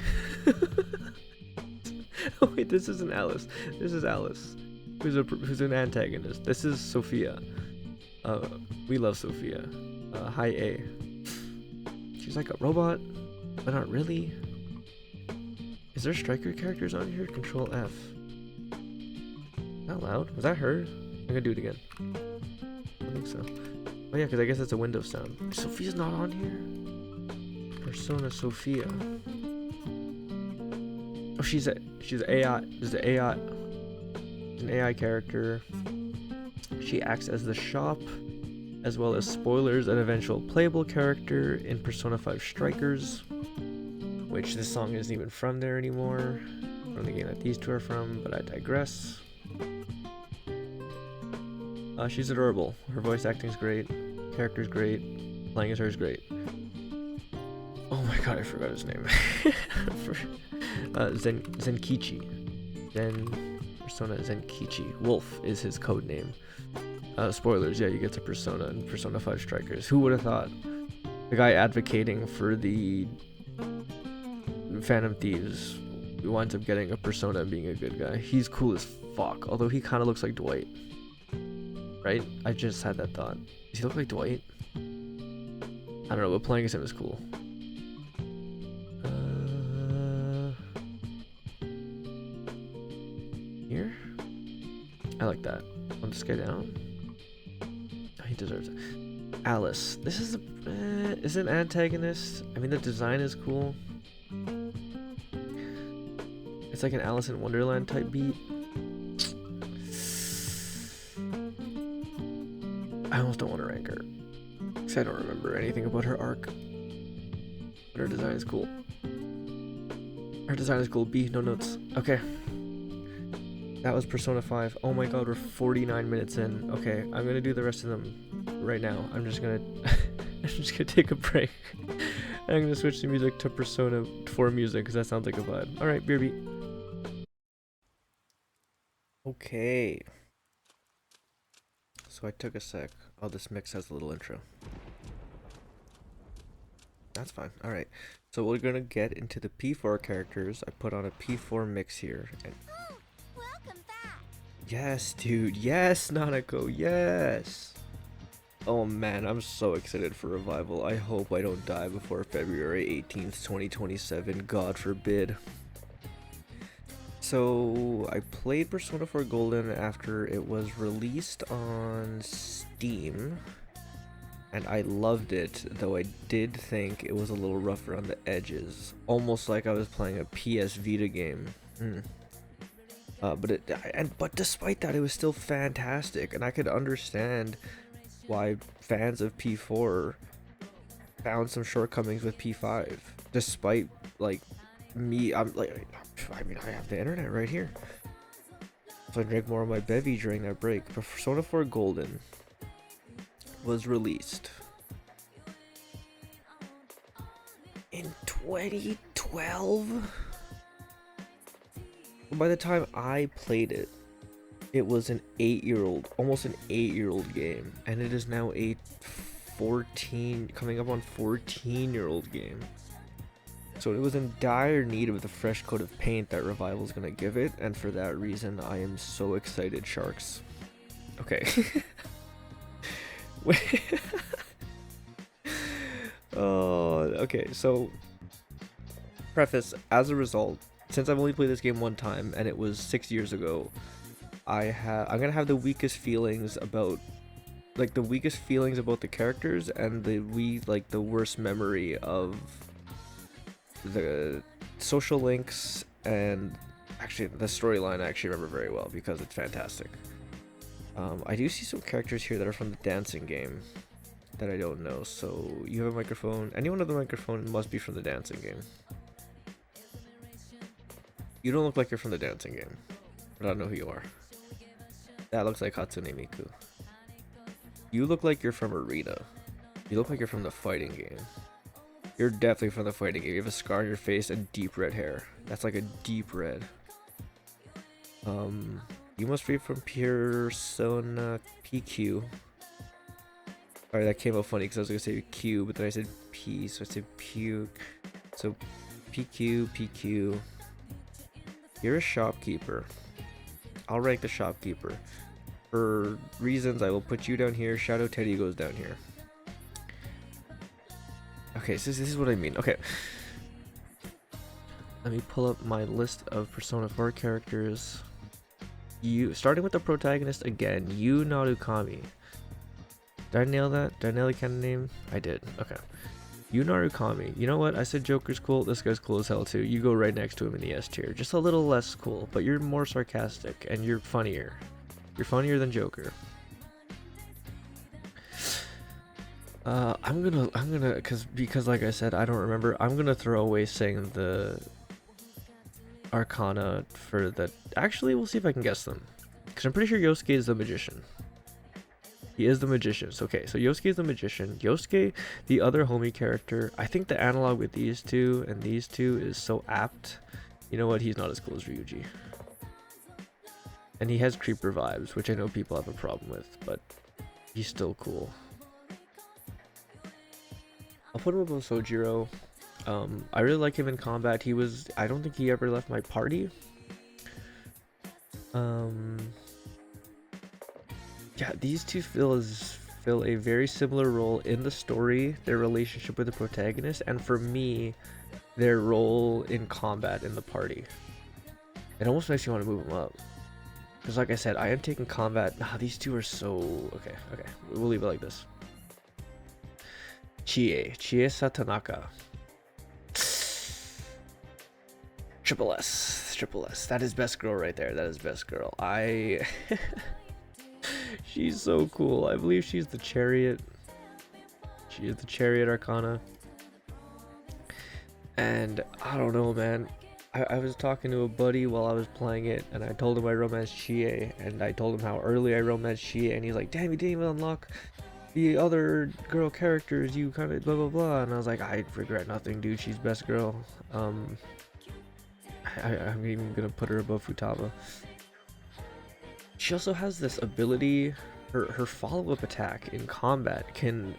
Oh wait, this isn't Alice. This is Alice, who's an antagonist. This is Sophia. We love Sophia. Hi A. She's like a robot, but not really. Is there striker characters on here? Control F. Not loud. Was that her? I'm gonna do it again. I don't think so. Oh yeah, because I guess it's a Windows sound. Sophia's not on here? Persona Sophia. Oh, she's AI. She's an AI. She's an AI character. She acts as the shop, as well as spoilers, an eventual playable character in Persona 5 Strikers, which this song isn't even from there anymore, from the game that these two are from, but I digress. She's adorable. Her voice acting's great, character's great, playing as her is great. Oh my god, I forgot his name. Zenkichi. Persona Zenkichi. Wolf is his code name. Spoilers, yeah, you get to Persona and Persona 5 Strikers. Who would have thought? The guy advocating for the Phantom Thieves winds up getting a Persona and being a good guy. He's cool as fuck, although he kind of looks like Dwight. Right? I just had that thought. Does he look like Dwight? I don't know, but playing as him is cool. Here? I like that. Want this guy down? Oh, he deserves it. Alice. This is is an antagonist. I mean, the design is cool. It's like an Alice in Wonderland type beat. I almost don't want to rank her, because I don't remember anything about her arc. But her design is cool. Her design is cool. B, no notes. Okay. That was Persona 5. Oh my god, we're 49 minutes in. Okay, I'm gonna do the rest of them right now. I'm just gonna take a break. I'm gonna switch the music to Persona 4 music, because that sounds like a vibe. Alright, beer beat. Okay. So I took a sec. Oh, this mix has a little intro. That's fine. Alright. So we're gonna get into the P4 characters. I put on a P4 mix here. And Welcome back. yes, dude. Yes, Nanako. Yes. Oh man, I'm so excited for Revival. I hope I don't die before February 18th, 2027. God forbid. So I played Persona 4 Golden after it was released on Steam, and I loved it, though I did think it was a little rough around the edges, almost like I was playing a PS Vita game. But despite that, it was still fantastic, and I could understand why fans of P4 found some shortcomings with P5, despite like me. I mean, I have the internet right here, so I drank more of my bevy during that break. But Persona 4 Golden was released in 2012. By the time I played it, it was an 8-year-old, almost an 8-year-old game, and it is now a 14, coming up on 14-year-old game. So it was in dire need of the fresh coat of paint that Revival is gonna give it, and for that reason, I am so excited, Sharks. Okay. Oh, okay. So, preface: as a result, since I've only played this game one time, and it was 6 years ago, I'm gonna have the weakest feelings about the characters, and the worst memory of the social links, and actually the storyline I actually remember very well because it's fantastic. I do see some characters here that are from the dancing game that I don't know. So you have a microphone. Anyone with a microphone must be from the dancing game. You don't look like you're from the dancing game, but I don't know who you are. That looks like Hatsune Miku. You look like you're from Arena. You look like you're from the fighting game. You're definitely from the fighting game. You have a scar on your face and deep red hair. That's like a deep red. You must be from Persona PQ. Alright, that came out funny because I was gonna say Q, but then I said P, so I said Q. So PQ. You're a shopkeeper. I'll rank the shopkeeper. For reasons, I will put you down here. Shadow Teddy goes down here. Okay, so this is what I mean. Okay. Let me pull up my list of Persona 4 characters. Starting with the protagonist again, Yu Narukami. Did I nail that? Did I nail the kind of name? I did. Okay. Yu Narukami. You know what? I said Joker's cool. This guy's cool as hell too. You go right next to him in the S tier. Just a little less cool, but you're more sarcastic and you're funnier. You're funnier than Joker. I'm gonna, because like I said, I don't remember. I'm gonna throw away saying the Arcana for the. Actually, we'll see if I can guess them, because I'm pretty sure Yosuke is the magician. He is the magician. So, okay, so Yosuke is the magician. Yosuke, the other homie character. I think the analog with these two and these two is so apt. You know what? He's not as cool as Ryuji. And he has creeper vibes, which I know people have a problem with, but he's still cool. I'll put him above Sojiro. I really like him in combat. I don't think he ever left my party. Yeah, these two fill a very similar role in the story, their relationship with the protagonist, and for me, their role in combat in the party. It almost makes you want to move them up. Because like I said, I am taking combat. Nah, these two are so... Okay. We'll leave it like this. Chie Satanaka. Triple S. That is best girl right there. That is best girl. She's so cool. I believe she's the chariot. She is the chariot arcana. And I don't know, man. I was talking to a buddy while I was playing it, and I told him I romanced Chie, and I told him how early I romanced Chie, and he's like, damn, you didn't even unlock the other girl characters, you kind of blah blah blah. And I was like, I regret nothing, dude. She's best girl. I'm even gonna put her above Futaba. She also has this ability, her follow-up attack in combat can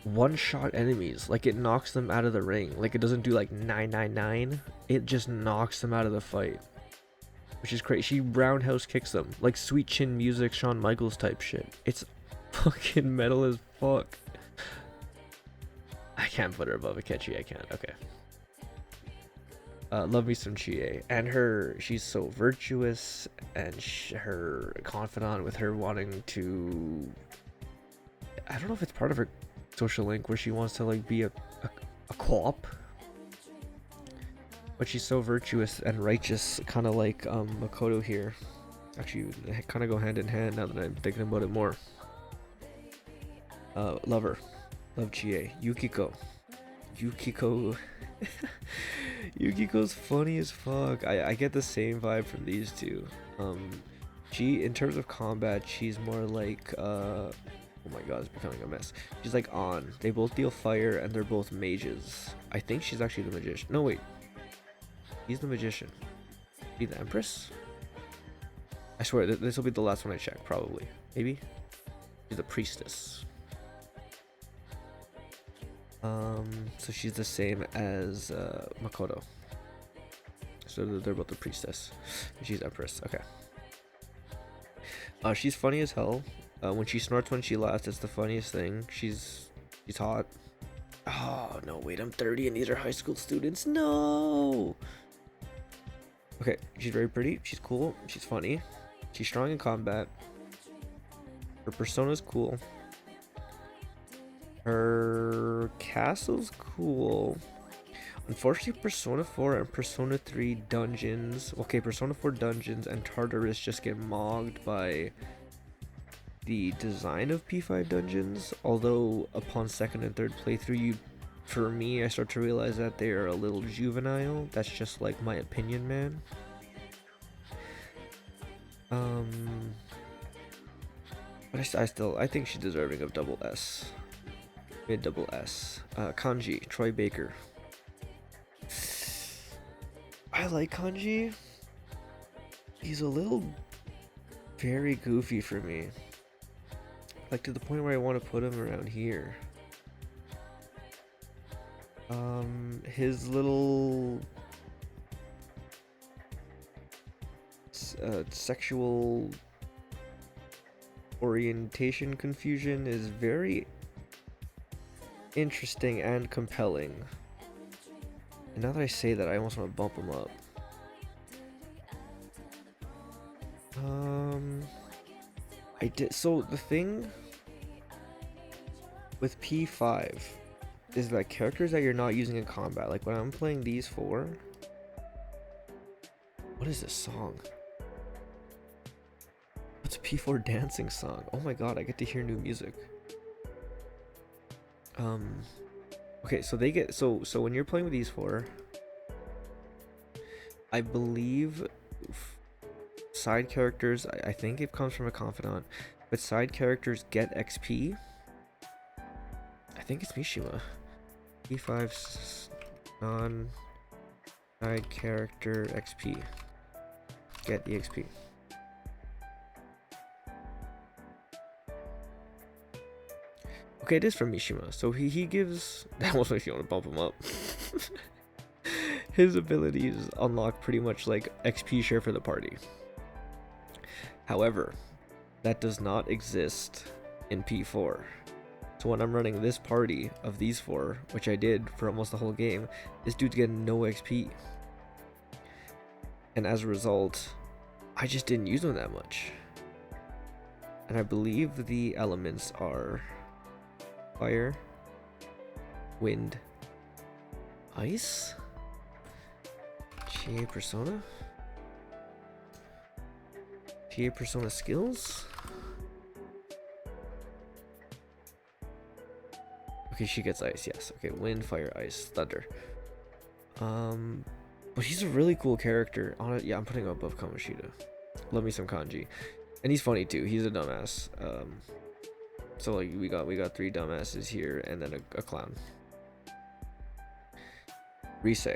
one-shot enemies. Like, it knocks them out of the ring. Like, it doesn't do like 999. It just knocks them out of the fight, which is crazy. She roundhouse kicks them like Sweet Chin Music, Shawn Michaels type shit. It's fucking metal as fuck. I can't put her above Akechi. I can't. Okay. Love me some Chie, and she's so virtuous, and her confidant with her wanting to, I don't know if it's part of her social link where she wants to like be a co-op. But she's so virtuous and righteous, kind of like Makoto here. Actually, they kind of go hand in hand now that I'm thinking about it more. Lover. Love Chie. Yukiko. Yukiko. Yukiko's funny as fuck. I get the same vibe from these two. She, in terms of combat, she's more like, oh my god, it's becoming a mess. She's like on. They both deal fire and they're both mages. I think she's actually the magician. No, wait. He's the magician. Be the Empress? I swear, this will be the last one I check, probably. Maybe? She's the priestess. So she's the same as Makoto. So they're both the priestess. She's Empress. Okay. She's funny as hell. When she snorts when she laughs, it's the funniest thing. She's hot. Oh no, wait, I'm 30 and these are high school students. No. Okay, she's very pretty. She's cool. She's funny. She's strong in combat. Her persona's cool. Her castle's cool. Unfortunately, Persona 4 and Persona 3 dungeons. Okay, Persona 4 dungeons and Tartarus just get mogged by the design of P5 dungeons. Although, upon second and third playthrough, for me, I start to realize that they are a little juvenile. That's just like my opinion, man. But I think she's deserving of double S. Mid double S. Kanji, Troy Baker. I like Kanji. He's a little very goofy for me. Like to the point where I want to put him around here. His little sexual orientation confusion is very interesting and compelling. And now that I say that, I almost want to bump him up. I did. So the thing with P5 is that characters that you're not using in combat, like when I'm playing these four. What is this song? It's a P4 dancing song. Oh my god, I get to hear new music. Okay, so they get so when you're playing with these four, I believe side characters, I think it comes from a confidant, but side characters get XP. I think it's Mishima. P5's non side character XP. Get the XP. Okay, it is from Mishima. So he gives... That almost makes you want to bump him up. His abilities unlock pretty much like XP share for the party. However, that does not exist in P4. So when I'm running this party of these four, which I did for almost the whole game, this dude's getting no XP. And as a result, I just didn't use them that much. And I believe the elements are... fire, wind, ice, GA persona, GA persona skills. Okay, she gets ice, yes. Okay, wind, fire, ice, thunder. But he's a really cool character. Yeah, I'm putting him above Kamoshida. Love me some Kanji, and he's funny too. He's a dumbass. So like we got three dumbasses here and then a clown. Rise.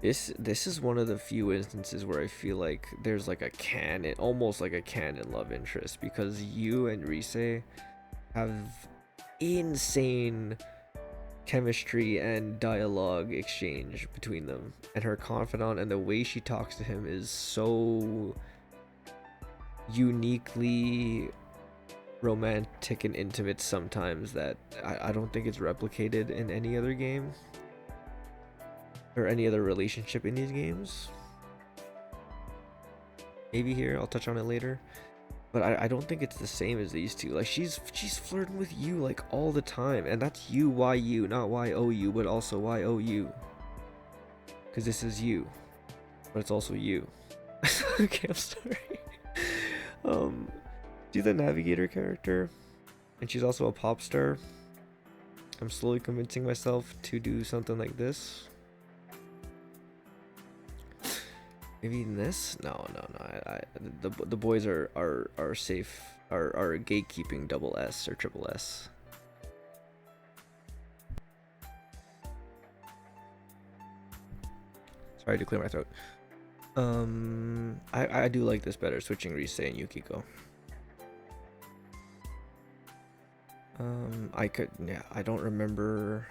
This is one of the few instances where I feel like there's like a canon, almost like a canon love interest, because you and Rise have insane chemistry and dialogue exchange between them, and her confidant and the way she talks to him is so uniquely romantic and intimate sometimes that I don't think it's replicated in any other game or any other relationship in these games. Maybe here, I'll touch on it later, but I don't think it's the same as these two. Like she's flirting with you like all the time, and that's you, YU, not YOU, but also YOU. Because this is you, but it's also you. Okay, I'm sorry. She's a navigator character, and she's also a pop star. I'm slowly convincing myself to do something like this. Maybe this? No. The boys are safe. Are gatekeeping double S or triple S. Sorry to clear my throat. I do like this better, switching Rise and Yukiko. I don't remember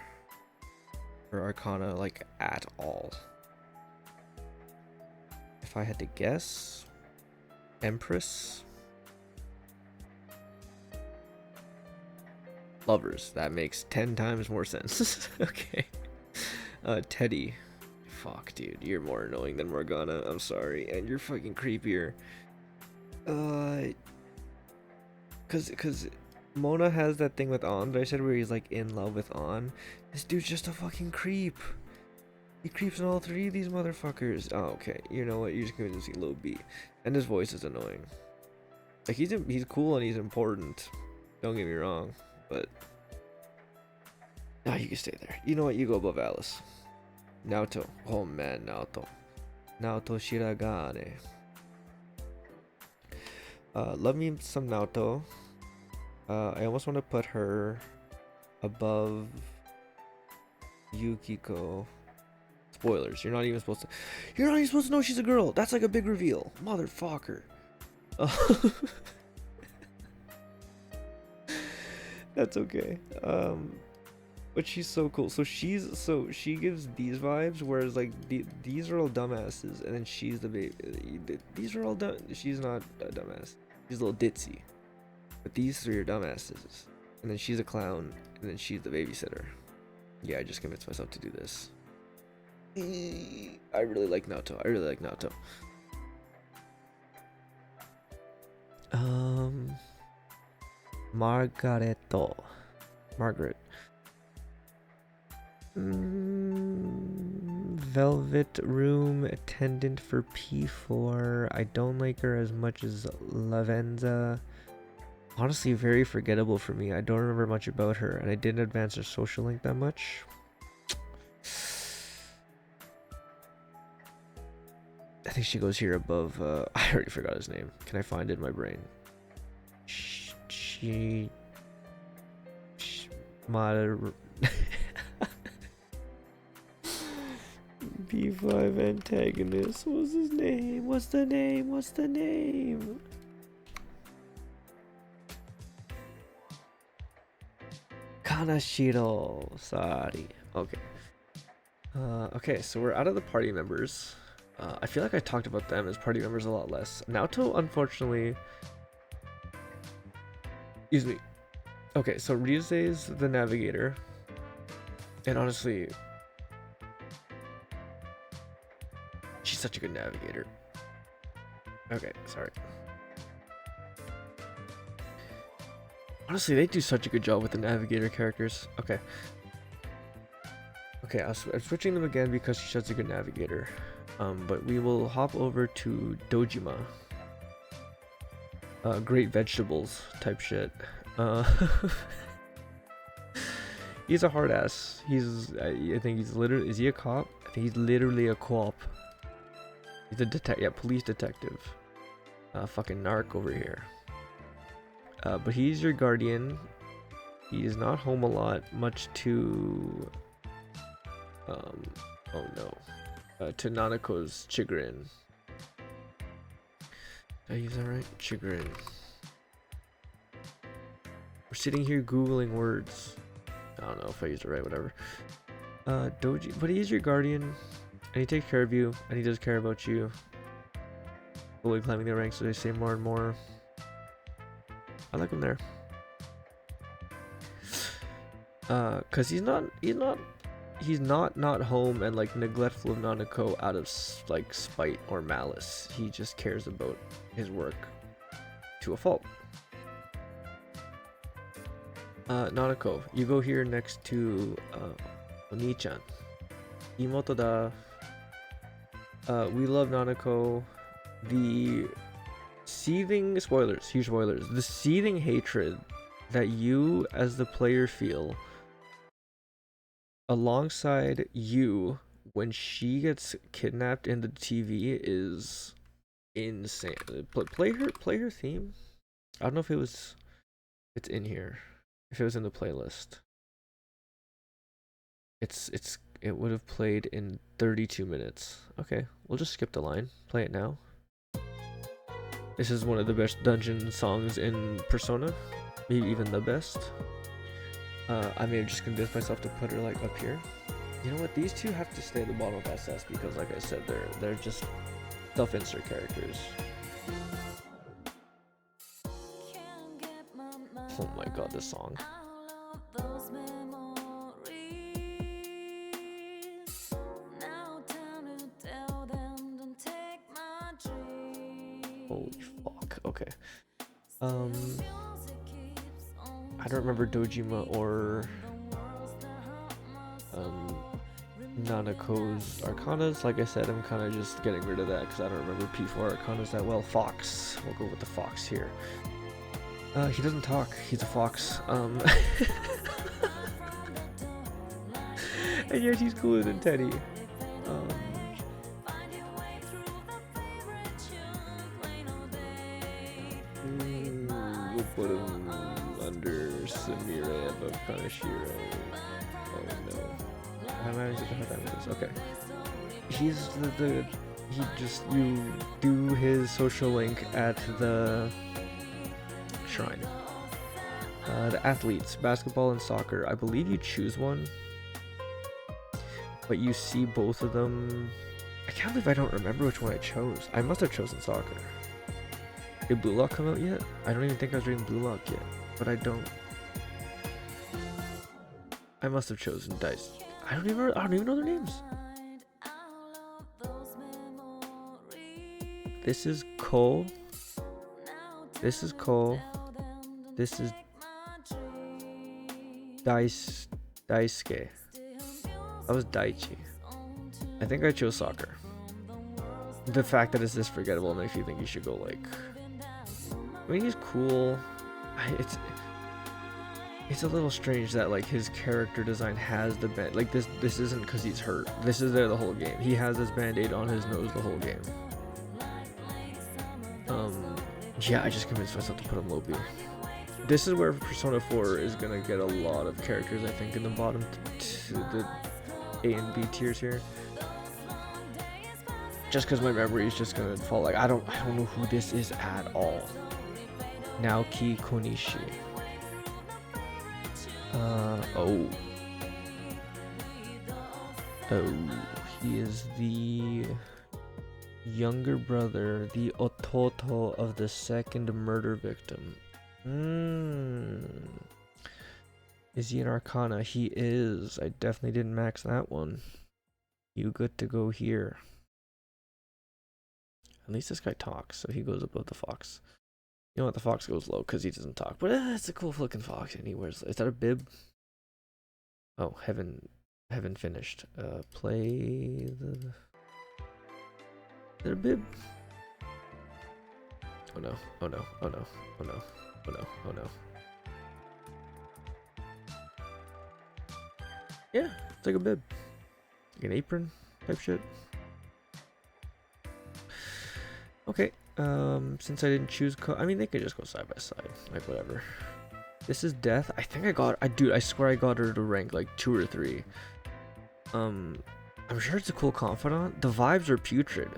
her Arcana like at all. If I had to guess, Empress, Lovers. That makes 10 times more sense. Okay. Teddy. Fuck, dude, you're more annoying than Morgana. I'm sorry, and you're fucking creepier. Cause Mona has that thing with On that I said where he's like in love with On. This dude's just a fucking creep. He creeps on all three of these motherfuckers. Oh, okay. You know what? You're just going to see Lil B, and his voice is annoying. Like he's cool and he's important. Don't get me wrong, but you can stay there. You know what? You go above Alice. Naoto. Oh man, Naoto Shiragane. Love me some Naoto. I almost want to put her above Yukiko. Spoilers. You're not even supposed to know she's a girl. That's like a big reveal. Motherfucker. That's okay. But she's so cool. So she gives these vibes, whereas like these are all dumbasses, and then she's the baby. These are all dumb. She's not a dumbass. She's a little ditzy. But these three are dumbasses, and then she's a clown, and then she's the babysitter. Yeah, I just convinced myself to do this. I really like Naoto. Margaret. Velvet room attendant for P4. I don't like her as much as Lavenza. Honestly, very forgettable for me. I don't remember much about her, and I didn't advance her social link that much. I think she goes here above. I already forgot his name. Can I find it in my brain? P5 antagonist. What's his name? What's the name? Kanashiro. Sorry. Okay. Okay, so we're out of the party members. I feel like I talked about them as party members a lot less. Naoto, unfortunately... Excuse me. Okay, so Ryuse's the navigator. And honestly... she's such a good navigator. Okay, sorry. Honestly, they do such a good job with the navigator characters. Okay. Okay, I'm switching them again because she's such a good navigator. But we will hop over to Dojima. Great vegetables type shit. He's a hard ass. I think he's literally, is he a cop? I think he's literally a co-op. He's a police detective. Fucking narc over here. But he's your guardian. He is not home a lot, much to oh no. To Nanako's chagrin. Did I use that right? Chagrin. We're sitting here googling words. I don't know if I used it right, whatever. Doji, but he is your guardian, and he takes care of you, and he does care about you. Slowly climbing the ranks, so they say more and more. I like him there. Cause he's not home and like neglectful of Nanako out of like spite or malice. He just cares about his work to a fault. Nanako, you go here next to Oni-chan. Imoto da. We love Nanako. The seething spoilers, huge spoilers. The seething hatred that you as the player feel alongside you when she gets kidnapped in the TV is insane. Play her theme. I don't know if it's in here. If it was in the playlist. It would have played in 32 minutes. Okay, we'll just skip the line. Play it now. This is one of the best dungeon songs in Persona. Maybe even the best. I may have just convinced myself to put her like up here. You know what? These two have to stay at the bottom of SS because, like I said, they're just self-insert characters. Oh my god, this song. Holy fuck. Okay. I don't remember Dojima or Nanako's Arcanas. Like I said, I'm kind of just getting rid of that because I don't remember P4 Arcanas that well. Fox. We'll go with the Fox here. He doesn't talk. He's a fox. And yet he's cooler than Teddy. We'll put him under Samira above Kaneshiro. Oh no. I'm having such a hard time with this. Okay. He's you do his social link at the shrine. The athletes, basketball and soccer. I believe you choose one, but you see both of them. I can't believe I don't remember which one I chose. I must have chosen soccer. Did Blue Lock come out yet? I don't even think I was reading Blue Lock yet, but I don't. I must have chosen Dice. I don't even know their names. This is Cole. This is Cole. This is Daisuke. That was Daichi. I think I chose soccer. The fact that it's this forgettable makes you think you should go like. I mean, he's cool. It's a little strange that like his character design has the band. Like this isn't because he's hurt. This is there the whole game. He has this band-aid on his nose the whole game. Yeah, I just convinced myself to put him low B. This is where Persona 4 is gonna get a lot of characters, I think, in the bottom to the A and B tiers here. Just because my memory is just gonna fall. Like I don't know who this is at all. Naoki Konishi. Oh, he is the younger brother, the ototo of the second murder victim. Is he an Arcana? He is. I definitely didn't max that one. You good to go here. At least this guy talks, so he goes above the fox. You know what? The fox goes low because he doesn't talk, but it's a cool looking fox, and he wears. Is that a bib? Oh, haven't finished. Play the. Is there a bib? Oh no! Oh no! Oh no! Oh no! Oh no! Oh no! Yeah, it's like a bib, like an apron type shit. Okay. Since I didn't choose I mean, they could just go side by side, like whatever. This is Death. I think dude, I swear I got her to rank like 2 or 3. I'm sure it's a cool confidant. The vibes are putrid.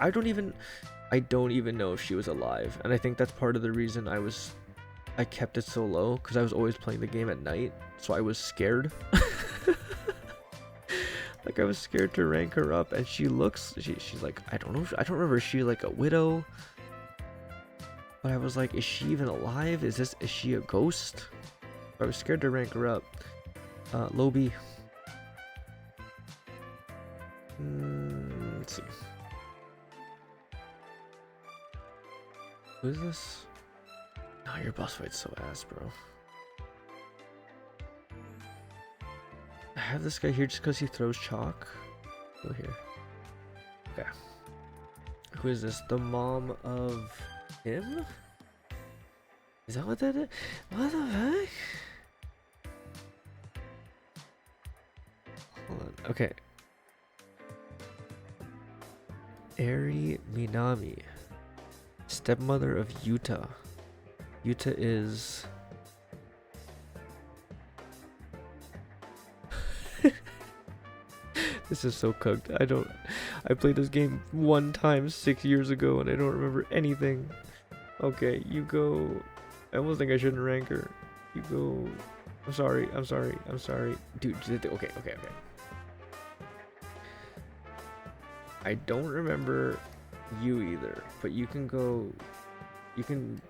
I don't even know if she was alive, and I think that's part of the reason I kept it so low, because I was always playing the game at night, so I was scared. Like I was scared to rank her up, and she's like, I don't remember, is she like a widow? But I was like, is she even alive? Is she a ghost? I was scared to rank her up. Lobby. Let's see. Who is this? Oh, your boss fight's so ass, bro. I have this guy here just because he throws chalk. Go here. Okay. Who is this? The mom of him? Is that what that is? What the heck? Hold on. Okay. Eri Minami. Stepmother of Yuta. Yuta is... This is so cooked. I played this game one time 6 years ago and I don't remember anything. Okay, you go. I almost think I shouldn't rank her. You go. I'm sorry. Dude, okay. I don't remember you either, but you can go. You can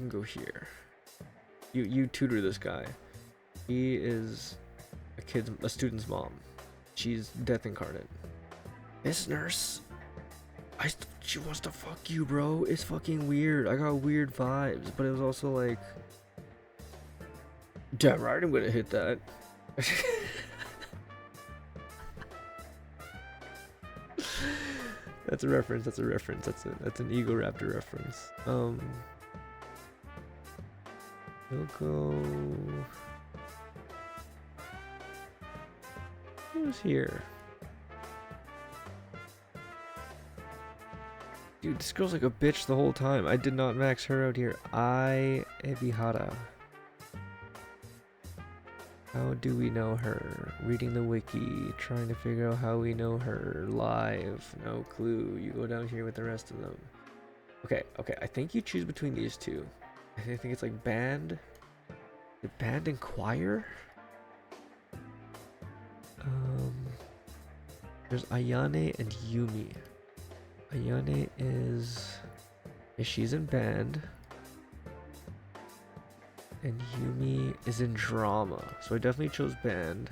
go here. You tutor this guy. He is a student's mom. She's death incarnate. This nurse, she wants to fuck you, bro. It's fucking weird. I got weird vibes, but it was also like, damn right, I'm gonna hit that. That's a reference. That's an Ego Raptor reference. We'll go. Who's here? Dude, this girl's like a bitch the whole time. I did not max her out here. Ebihara. How do we know her? Reading the wiki, trying to figure out how we know her. Live, no clue. You go down here with the rest of them. Okay, I think you choose between these two. I think it's like band. The band and choir? There's Ayane and Yumi. Ayane she's in band, and Yumi is in drama. So I definitely chose band.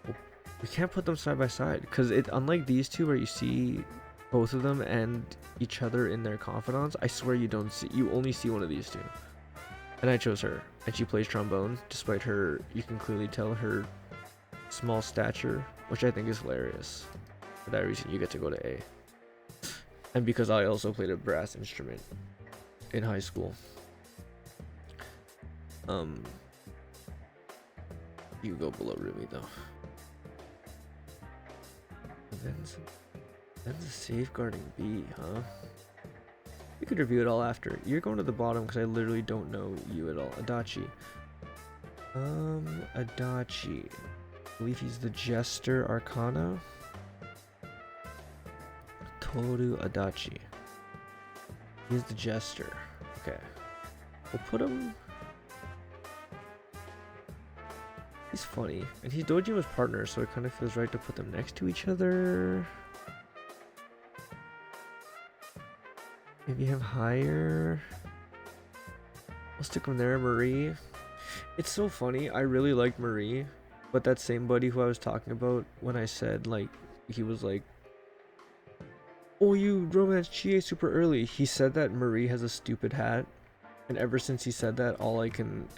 We can't put them side by side because unlike these two where you see both of them and each other in their confidants, I swear you only see one of these two. And I chose her, and she plays trombone despite her. You can clearly tell her small stature, which I think is hilarious. For that reason, you get to go to A. And because I also played a brass instrument in high school. You go below Rumi though. And then the safeguarding B, huh? We could review it all after. You're going to the bottom because I literally don't know you at all. Adachi. Adachi. I believe he's the Jester Arcana. Toru Adachi. He's the Jester. Okay. We'll put him... He's funny. And he's Dojima's partner, so it kind of feels right to put them next to each other. Maybe him higher. We'll stick him there. Marie. It's so funny. I really liked Marie. But that same buddy who I was talking about when I said, like, he was like, oh, you romanced Chie super early. He said that Marie has a stupid hat. And ever since he said that, all I can...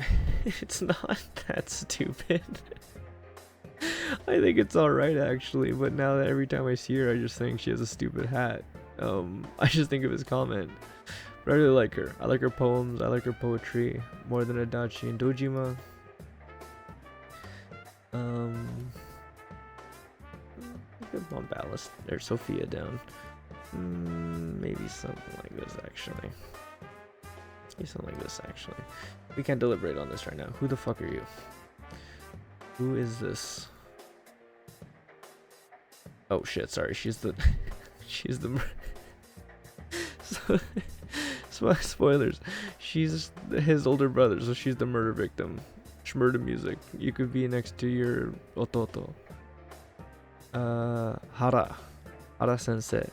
It's not that stupid. I think it's alright, actually. But now that every time I see her, I just think she has a stupid hat. I just think of his comment. But I really like her. I like her poems. I like her poetry. More than Adachi and Dojima. Good Mom Ballast. There's Sophia down. Maybe something like this, actually. Maybe something like this, actually. We can't deliberate on this right now. Who the fuck are you? Who is this? Oh shit, sorry. She's the... She's the... Spoilers. She's his older brother, so she's the murder victim. Murder music. You could be next to your ototo. Hara sensei. Is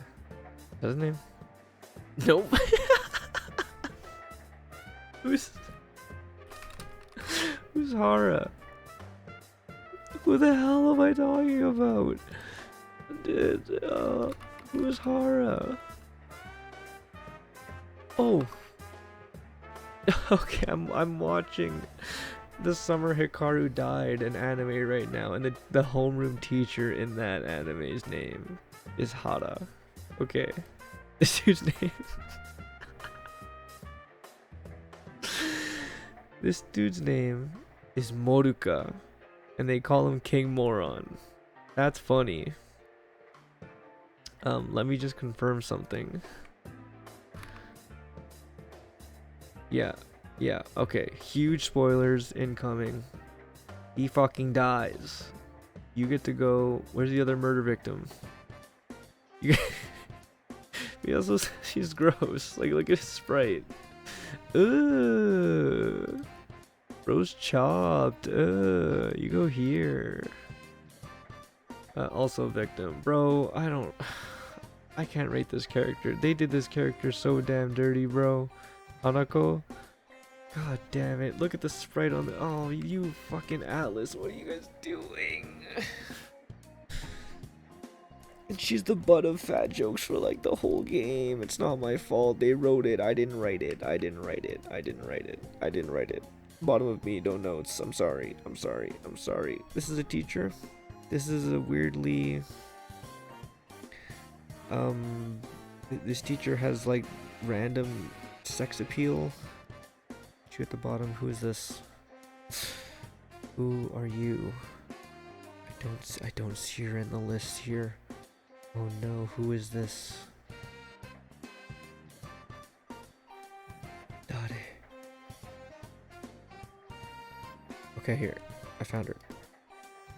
that his name? Nope. Who's Hara? Who the hell am I talking about? Who's Hara? Oh. Okay, I'm watching The Summer Hikaru Died an anime right now, and the homeroom teacher in that anime's name is Hara. Okay. This dude's name. This dude's name is Moruka, and they call him King Moron. That's funny. Let me just confirm something. Yeah, okay. Huge spoilers incoming. He fucking dies. You get to go. Where's the other murder victim? You. He also. She's gross. Like, look at his sprite. Ugh. Roast chopped. You go here. Also victim. Bro, I can't rate this character. They did this character so damn dirty, bro. Hanako. God damn it. Look at the sprite on the. Oh, you fucking Atlas. What are you guys doing? And she's the butt of fat jokes for like the whole game. It's not my fault. They wrote it. I didn't write it. I didn't write it. I didn't write it. I didn't write it. Bottom of me, no notes. I'm sorry. I'm sorry. I'm sorry. This is a teacher. This is a weirdly. This teacher has like random sex appeal. You at the bottom. Who is this? Who are you? I don't see her in the list here. Oh no, who is this? Dade. Okay, here. I found her.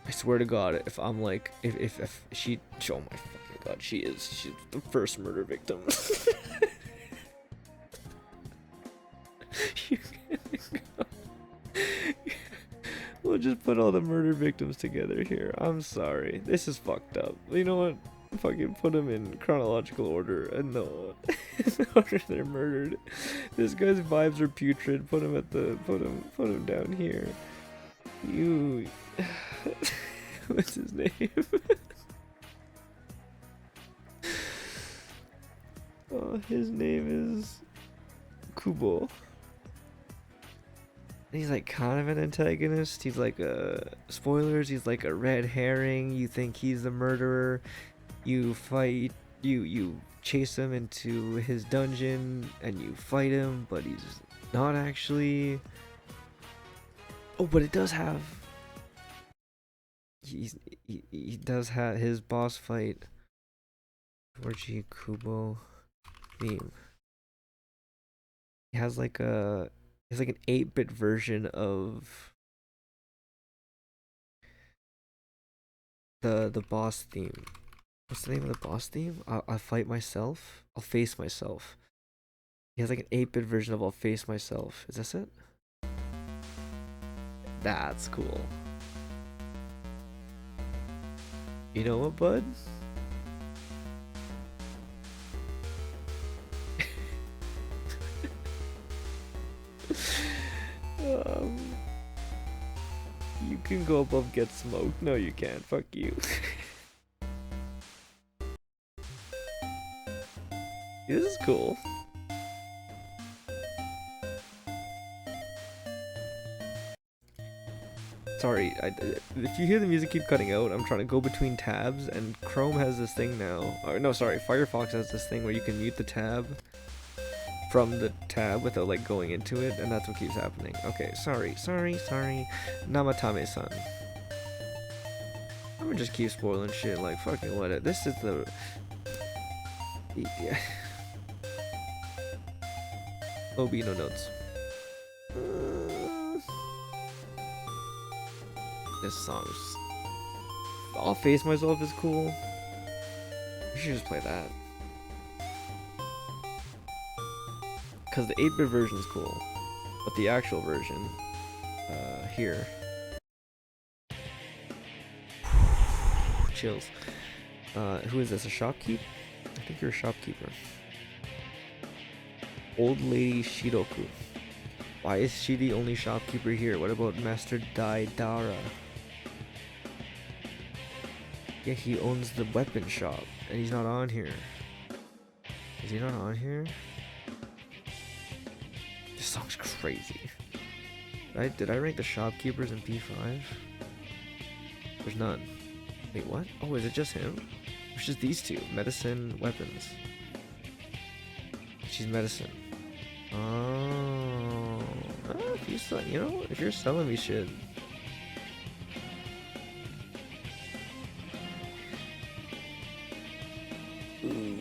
I swear to God, if I'm like, if she, oh my fucking God, she's the first murder victim. You can go. We'll just put all the murder victims together here. I'm sorry. This is fucked up. You know what? Fucking put them in chronological order and no order they're murdered. This guy's vibes are putrid. Put him at the put him down here. You what's his name? Oh, his name is Kubo. He's like kind of an antagonist. He's like spoilers, he's like a red herring. You think he's the murderer. You fight, you chase him into his dungeon and you fight him, but he's not actually. Oh, but it does have. He does have his boss fight. 4G Kubo theme. He has like a. It's like an 8-bit version of the boss theme. What's the name of the boss theme? I'll fight myself. I'll face myself. He has like an 8-bit version of I'll face myself. Is this it? That's cool. You know what, bud? You can go above get smoked. No, you can't. Fuck you. This is cool. Sorry, if you hear the music keep cutting out, I'm trying to go between tabs, and Chrome has this thing now. Or no, sorry, Firefox has this thing where you can mute the tab from the tab without like going into it, and that's what keeps happening. Okay, sorry. Namatame-san. I'm gonna just keep spoiling shit, like fucking what it. This is the. Yeah. OB no notes. This song's. I'll Face Myself is cool. We should just play that. Because the 8-bit version is cool. But the actual version, here. Chills. Who is this? A shopkeep? I think you're a shopkeeper. Old Lady Shiroku. Why is she the only shopkeeper here? What about Master Daidara? Yeah, he owns the weapon shop, and he's not on here. Is he not on here? This song's crazy. Did I rank the shopkeepers in P5? There's none. Wait, what? Oh, is it just him? Which is these two, medicine, weapons. She's medicine. Oh, if you sell, you know, if you're selling me shit. Ooh.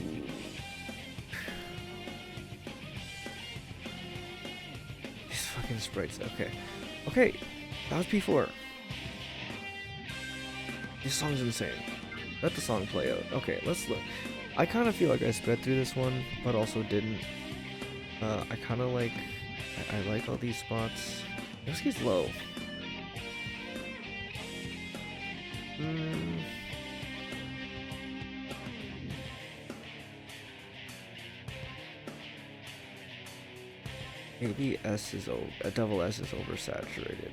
These fucking sprites. Okay, okay, that was P4. This song's insane. Let the song play out. Okay, let's look. I kind of feel like I sped through this one, but also didn't. I kind of like. I like all these spots. This gets low. Maybe S is double S is oversaturated.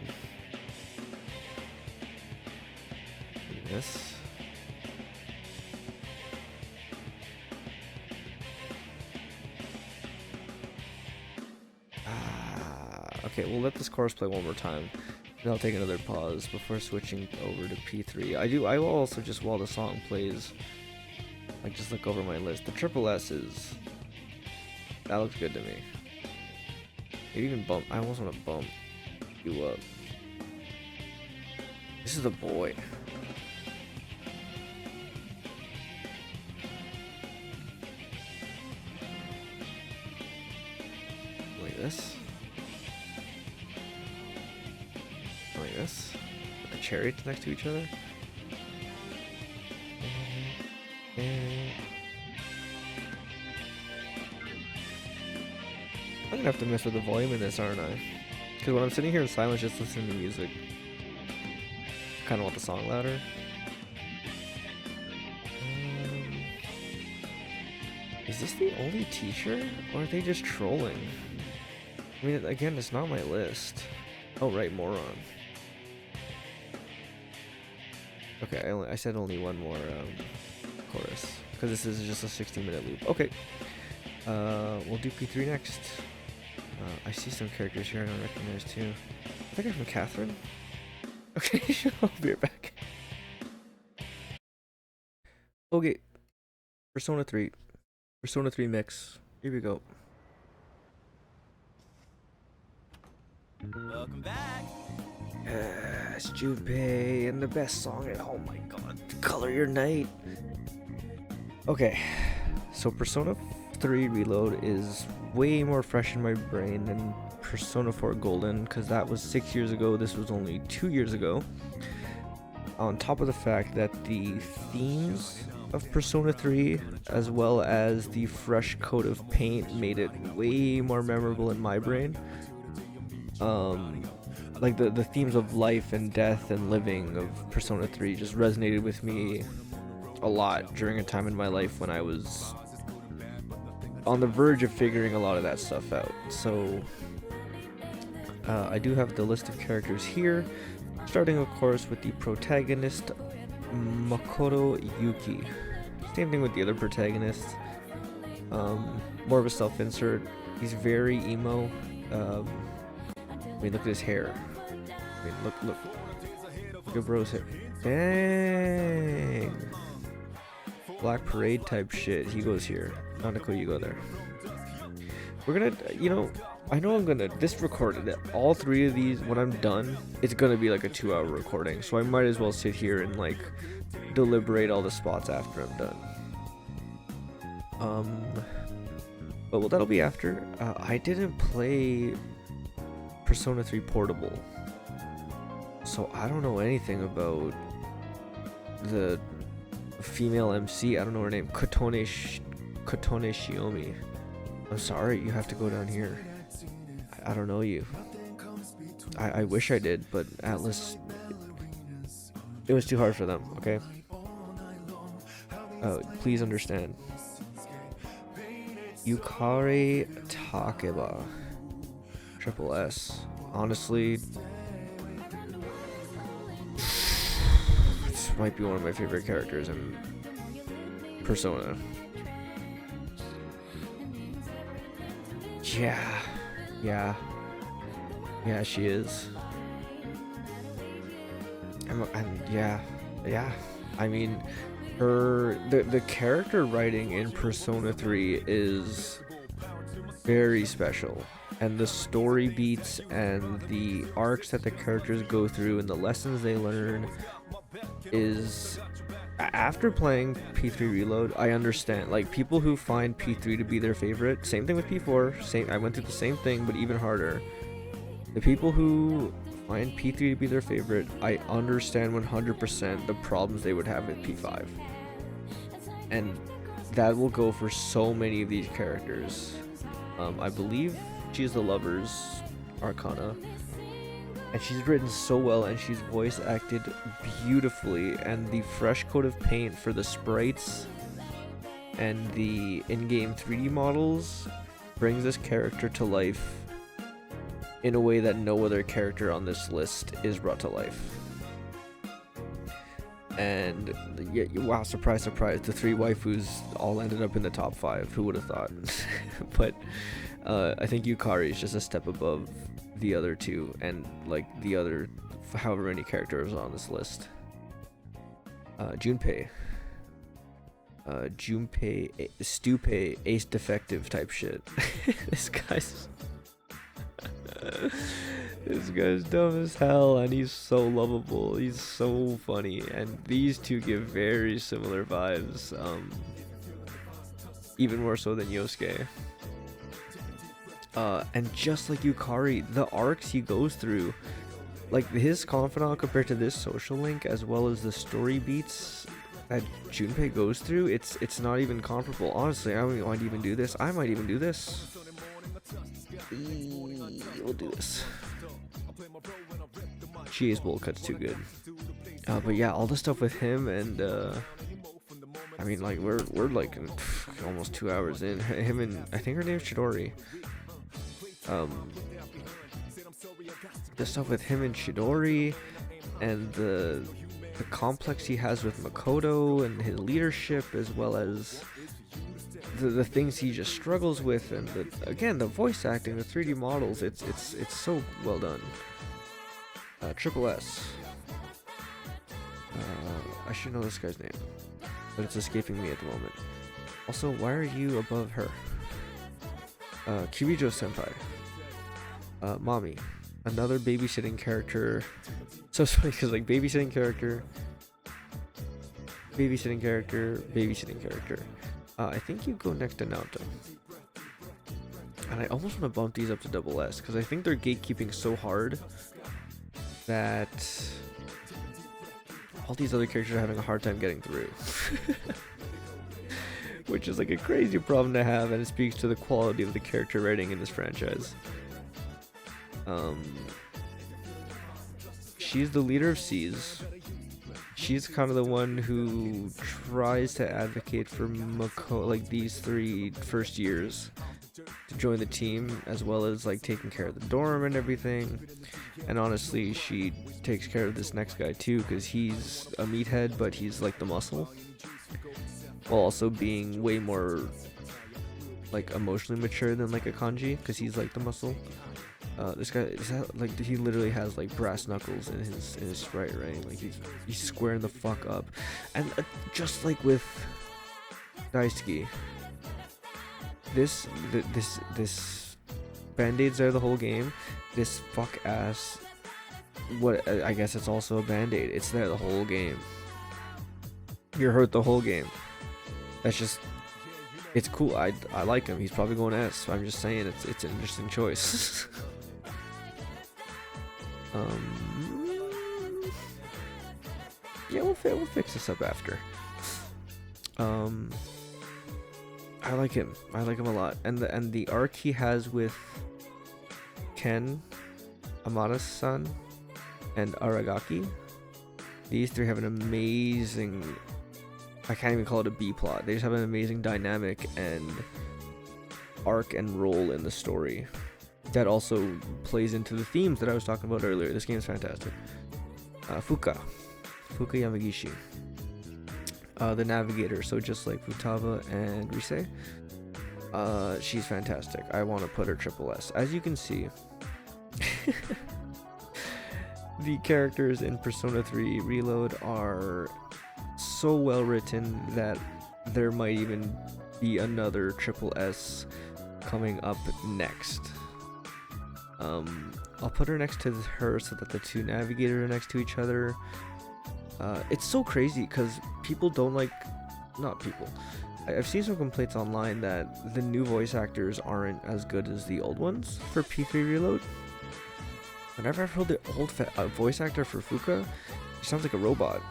This. Okay, we'll let this chorus play one more time. Then I'll take another pause before switching over to P3. I will also just, while the song plays, like, just look over my list. The triple S's, that looks good to me. Maybe even bump. I almost want to bump you up. This is a boy. Like this. Like this. Put the chariots next to each other. I'm gonna have to mess with the volume in this, aren't I? Because when I'm sitting here in silence just listening to music, I kind of want the song louder. Is this the only teacher, or are they just trolling? I mean, again, it's not my list. Oh, right, moron. Okay, I said only one more chorus, because this is just a 60-minute loop. Okay, we'll do P3 next. I see some characters here I don't recognize too. I think I'm from Catherine. Okay, I'll be right back. Okay, Persona 3. Persona 3 mix. Here we go. Welcome back. Yes, Junpei, and the best song. Oh my god, Color Your Night. Okay, so Persona 3 Reload is way more fresh in my brain than Persona 4 Golden, because that was 6 years ago. This was only 2 years ago. On top of the fact that the themes of Persona 3, as well as the fresh coat of paint, made it way more memorable in my brain. Like the themes of life and death and living of Persona 3 just resonated with me a lot during a time in my life when I was on the verge of figuring a lot of that stuff out. So I do have the list of characters here, starting of course with the protagonist, Makoto Yuki. Same thing with the other protagonists. More of a self-insert. He's very emo. I mean, look at his hair. I mean, look at bro's hair. Dang. Black Parade type shit. He goes here. Nanako, you go there. We're gonna, you know, I know I'm gonna, this recorded, all three of these, when I'm done, it's gonna be like a 2-hour recording. So I might as well sit here and like deliberate all the spots after I'm done. But well, that'll be after. I didn't play Persona 3 Portable, so I don't know anything about the female MC. I don't know her name. Kotone Shiomi. I'm sorry, you have to go down here. I don't know you. I wish I did, but Atlas, it was too hard for them, okay? Please understand. Yukari Takeba. Triple S. Honestly, this might be one of my favorite characters in Persona. Yeah, she is. And yeah. I mean, the character writing in Persona 3 is very special, and the story beats and the arcs that the characters go through and the lessons they learn is, after playing P3 Reload, I understand, like, people who find P3 to be their favorite, same thing with P4, I went through the same thing but even harder. The people who find P3 to be their favorite, I understand 100% the problems they would have with P5, and that will go for so many of these characters. I believe she's the Lover's Arcana, and she's written so well, and she's voice acted beautifully, and the fresh coat of paint for the sprites and the in-game 3D models brings this character to life in a way that no other character on this list is brought to life. And yeah, wow, surprise, surprise, the 3 waifus all ended up in the top 5. Who would have thought? But I think Yukari is just a step above the other 2, and like the other however many characters on this list. Junpei, Stupei, Ace Defective type shit. This guy's this guy's dumb as hell, and he's so lovable. He's so funny, and these two give very similar vibes, even more so than Yosuke. And just like Yukari, the arcs he goes through, like his confidant compared to this social link, as well as the story beats that Junpei goes through, it's not even comparable. Honestly, I might even do this. We'll do this. Cheese bowl cuts too good. But yeah, all the stuff with him, and I mean, like we're like almost 2 hours in. Him and I think her name's Chidori. The stuff with him and Chidori, and the complex he has with Makoto and his leadership, as well as the things he just struggles with, and again the voice acting, the 3D models, it's so well done. Triple S. I should know this guy's name, but it's escaping me at the moment. Also, why are you above her? Kirijo Senpai. Mommy. Another babysitting character. So it's funny because like babysitting character. I think you go next to Naoto. And I almost want to bump these up to double S because I think they're gatekeeping so hard that all these other characters are having a hard time getting through. Which is like a crazy problem to have, and it speaks to the quality of the character writing in this franchise. She's the leader of C's. She's kind of the one who tries to advocate for like these 3 first years to join the team, as well as like taking care of the dorm and everything. And honestly, she takes care of this next guy too, because he's a meathead, but he's like the muscle, while also being way more like emotionally mature than like a Kanji, because he's like the muscle. This guy is like, he literally has like brass knuckles in his sprite, right? Like he's squaring the fuck up. And just like with Daisuke, this band-aids are the whole game. This fuck ass, what I guess it's also a band-aid. It's there the whole game. You're hurt the whole game. That's just, it's cool. I like him. He's probably going S. I'm just saying it's an interesting choice. Yeah, we'll fix this up after. I like him a lot, and the arc he has with Ken, Amada-san, and Aragaki. These 3 have an amazing, I can't even call it a B plot. They just have an amazing dynamic and arc and role in the story that also plays into the themes that I was talking about earlier. This game is fantastic. Fuka Yamagishi, the navigator, so just like Futaba and Rise. She's fantastic. I want to put her triple S. As you can see, the characters in Persona 3 Reload are so well written that there might even be another triple S coming up next. I'll put her next to her so that the two navigators are next to each other. It's so crazy because people don't like, not people, I've seen some complaints online that the new voice actors aren't as good as the old ones for P3 Reload. Whenever I've heard the old voice actor for Fuka, he sounds like a robot.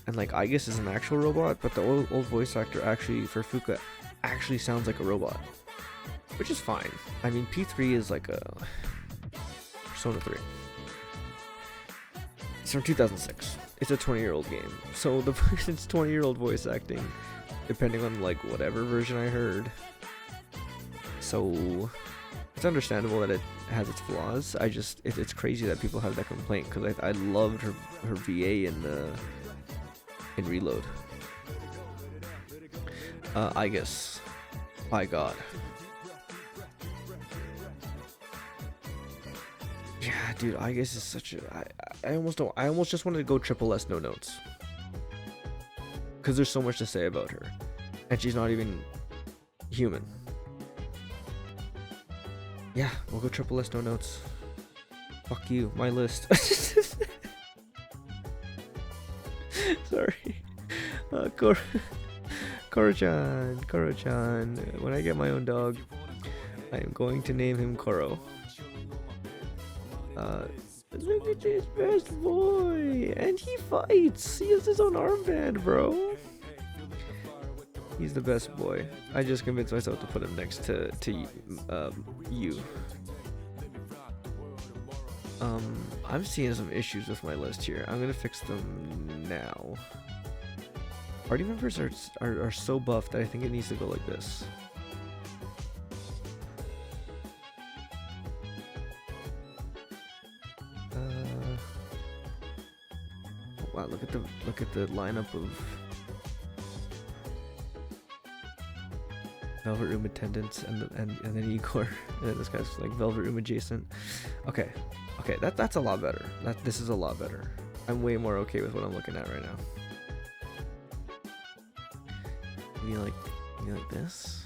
And like Aegis is an actual robot, but the old voice actor actually for Fuka actually sounds like a robot. Which is fine. I mean, P3 is like a Persona 3. It's from 2006. It's a 20-year-old game. So the person's 20-year-old voice acting, depending on like whatever version I heard. So it's understandable that it has its flaws. It's crazy that people have that complaint because I loved her VA in Reload. I guess. My God. Yeah, dude, I guess is such a. I almost just wanted to go triple S no notes. Because there's so much to say about her. And she's not even human. Yeah, we'll go triple S no notes. Fuck you, my list. Sorry. Koro-chan. When I get my own dog, I am going to name him Koro. Look at this best boy, and he fights. He has his own armband, bro. He's the best boy. I just convinced myself to put him next to you. I'm seeing some issues with my list here. I'm gonna fix them now. Party members are so buffed that I think it needs to go like this. Wow, look at the lineup of Velvet Room attendants and then Igor. And this guy's like Velvet Room adjacent. Okay, that's a lot better. This is a lot better. I'm way more okay with what I'm looking at right now. Maybe like this.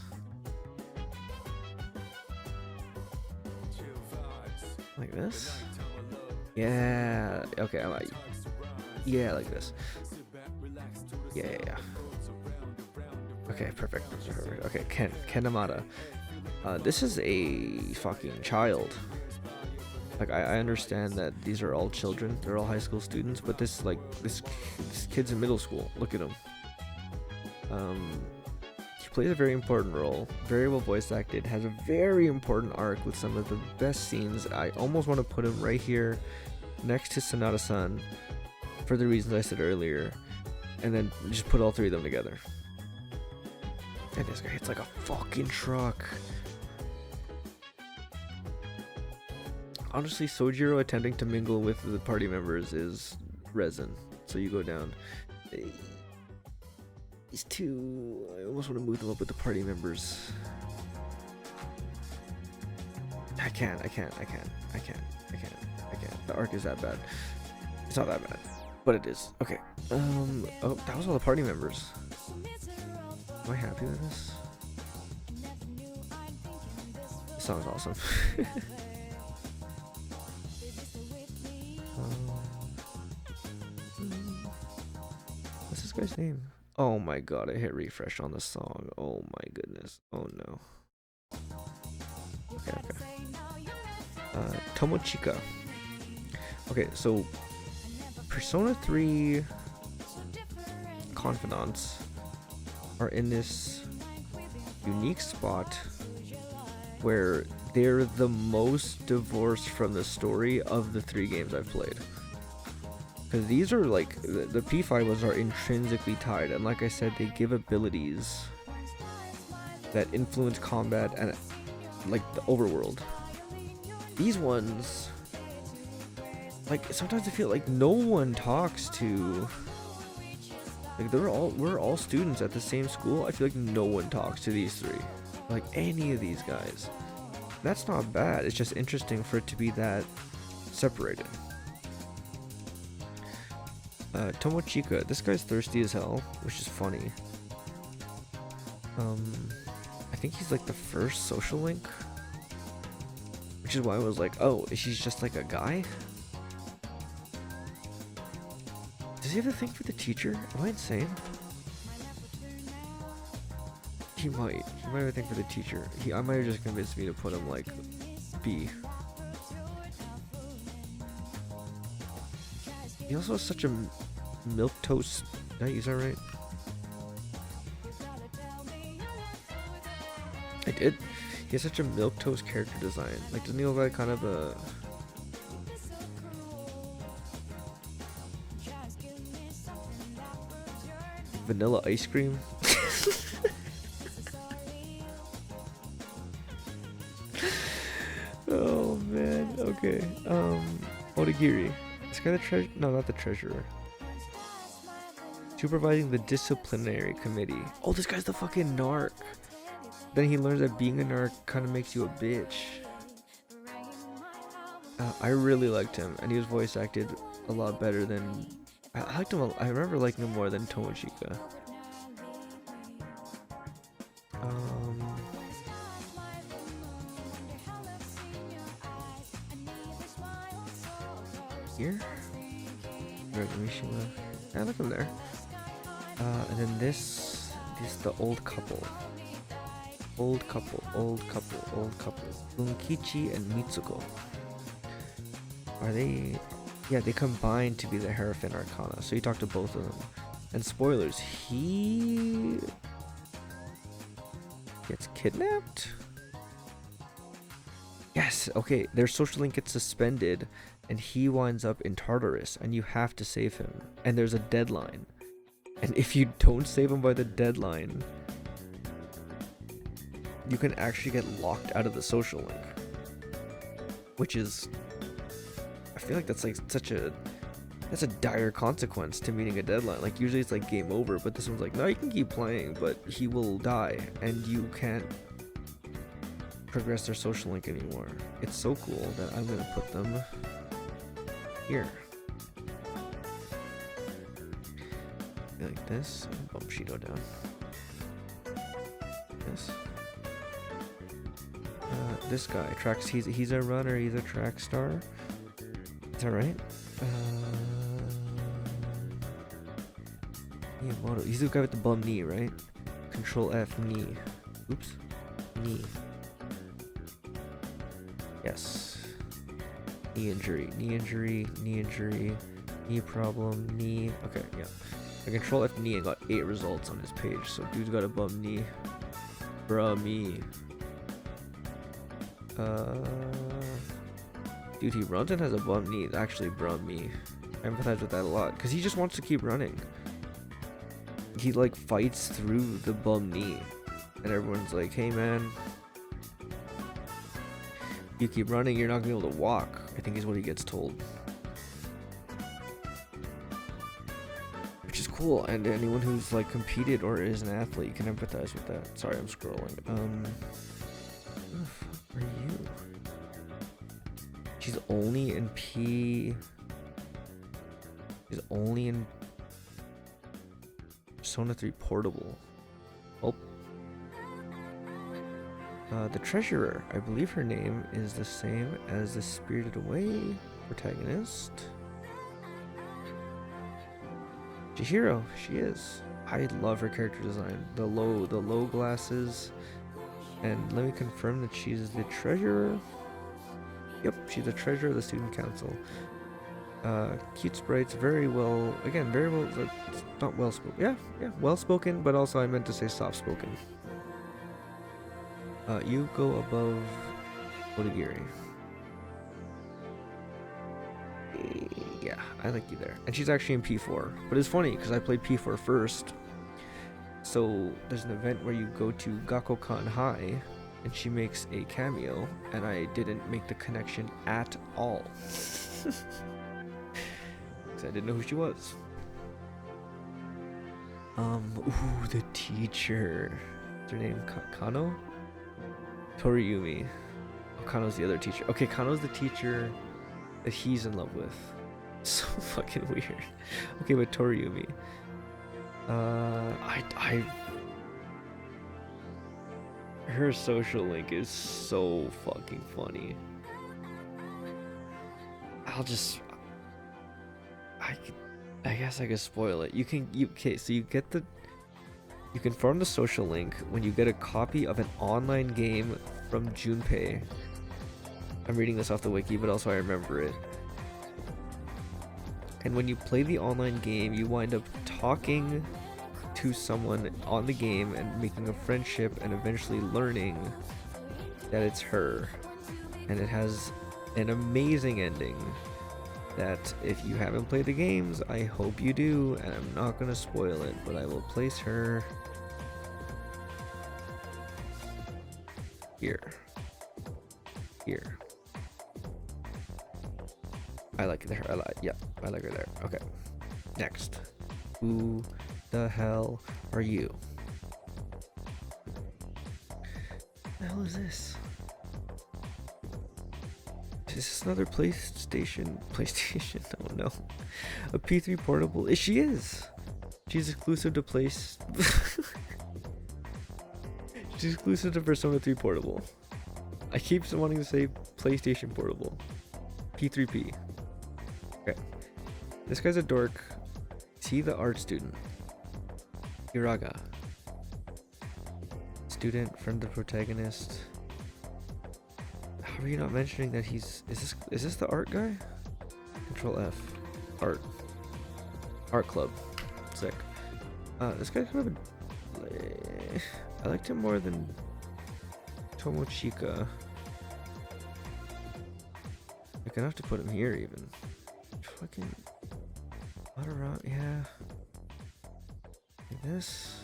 Like this. Yeah. Okay. I like. Yeah, like this. Yeah. Okay, perfect. Okay, Ken Amada. This is a fucking child. Like, I understand that these are all children. They're all high school students, but this kid's in middle school. Look at him. He plays a very important role. Very well voice acted. Has a very important arc with some of the best scenes. I almost want to put him right here next to Sonata-san for the reasons I said earlier, and then just put all three of them together. And this guy hits like a fucking truck. Honestly, Sojiro attempting to mingle with the party members is resin. So you go down. These two, I almost want to move them up with the party members. I can't. The arc is that bad. It's not that bad, but it is. Okay. Oh, that was all the party members. Am I happy with this? This song's awesome. What's this guy's name? Oh my god, I hit refresh on the song. Oh my goodness. Oh no. Okay. Tomochika. Okay, so Persona 3 Confidants are in this unique spot where they're the most divorced from the story of the three games I've played. Because these are like, the P5 ones are intrinsically tied, and like I said, they give abilities that influence combat and like the overworld. These ones, like, sometimes I feel like no one talks to, like, we're all students at the same school. I feel like no one talks to these three, like any of these guys. That's not bad. It's just interesting for it to be that separated. Tomochika, this guy's thirsty as hell, which is funny. I think he's like the first social link, which is why I was like, oh, she's just like a guy? Does he have a thing for the teacher? Am I insane? He might have a thing for the teacher. I might have just convinced me to put him like B. He also has such a milquetoast. Did I use that right? I did. He has such a milquetoast character design. Like, doesn't he look like kind of a vanilla ice cream? Oh man. Okay. Odagiri. This guy the treasure? No, not the treasurer. Supervising the disciplinary committee. Oh, this guy's the fucking narc. Then he learns that being a narc kind of makes you a bitch. I really liked him, and he was voice acted a lot better than. I liked him. I remember liking him more than Tomochika. Here? I like him there. And then this is the old couple. Old couple. Bunkichi and Mitsuko. Are they? Yeah, they combine to be the Hierophant Arcana. So you talk to both of them. And spoilers, he gets kidnapped? Yes, okay, their social link gets suspended and he winds up in Tartarus and you have to save him. And there's a deadline. And if you don't save him by the deadline, you can actually get locked out of the social link. Which is, I feel like that's like that's a dire consequence to meeting a deadline. Like usually it's like game over, but this one's like, no, you can keep playing, but he will die and you can't progress their social link anymore. It's so cool that I'm gonna put them here. Like this, and bump Shido down. This. This guy tracks. He's a runner. He's a track star. Is that right? He's the guy with the bum knee, right? Control F knee. Oops. Knee. Yes. Knee injury. Knee problem. Knee. Okay, yeah. I control F knee and got 8 results on his page. So dude's got a bum knee. Bruh me. Dude, he runs and has a bum knee. Actually, bruh me. I empathize with that a lot because he just wants to keep running. He like fights through the bum knee, and everyone's like, "Hey man, you keep running, you're not gonna be able to walk." I think is what he gets told, which is cool. And anyone who's like competed or is an athlete can empathize with that. Sorry, I'm scrolling. Who the fuck are you? She's only in She's only in Persona 3 Portable. Oh. The Treasurer. I believe her name is the same as the Spirited Away protagonist. Chihiro. She is. I love her character design. The low glasses. And let me confirm that she's the Treasurer. Yep, she's the treasurer of the student council. Cute sprites, very well, not well spoken. Yeah, well spoken, but also I meant to say soft spoken. You go above Odagiri. Yeah, I like you there. And she's actually in P4, but it's funny because I played P4 first. So there's an event where you go to Gakokan High. And she makes a cameo, and I didn't make the connection at all. Because I didn't know who she was. Ooh, the teacher. What's her name? Kano? Toriyumi. Oh, Kano's the other teacher. Okay, Kano's the teacher that he's in love with. So fucking weird. Okay, but Toriumi. Her social link is so fucking funny. I guess I could spoil it. Okay, so you confirm the social link when you get a copy of an online game from Junpei. I'm reading this off the wiki, but also I remember it. And when you play the online game, you wind up talking to someone on the game and making a friendship and eventually learning that it's her. And it has an amazing ending that if you haven't played the games, I hope you do, and I'm not gonna spoil it, but I will place her here. I like her. I like her there. Okay. Next. Who the hell are you? What the hell is this? Is this another PlayStation? Oh no. A P3 portable? She is. She's exclusive to She's exclusive to Persona 3 portable. I keep wanting to say PlayStation portable. P3P. Okay. This guy's a dork. Is he the art student? Iraga. Student, friend of the protagonist. How are you not mentioning that he's... Is this the art guy? Control F. Art club. Sick. This guy's kind of a... I liked him more than Tomochika. I'm gonna have to put him here even. Fucking... yeah. Like this.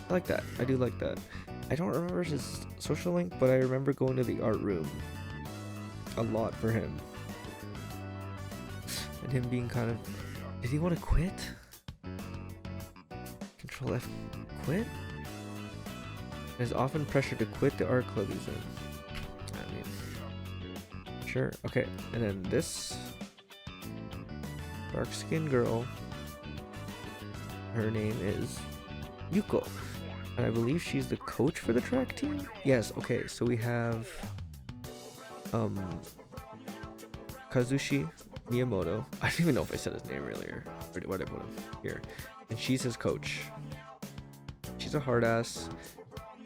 I like that. I do like that. I don't remember his social link, but I remember going to the art room a lot for him. And him being kind of... Did he want to quit? Control F. Quit? There's often pressure to quit the art club he's in. I mean... Sure. Okay. And then this... dark-skinned girl. Her name is Yuko. And I believe she's the coach for the track team? Yes, okay, so we have Kazushi Miyamoto. I don't even know if I said his name earlier. Or what did I put him? Here. And she's his coach. She's a hard ass.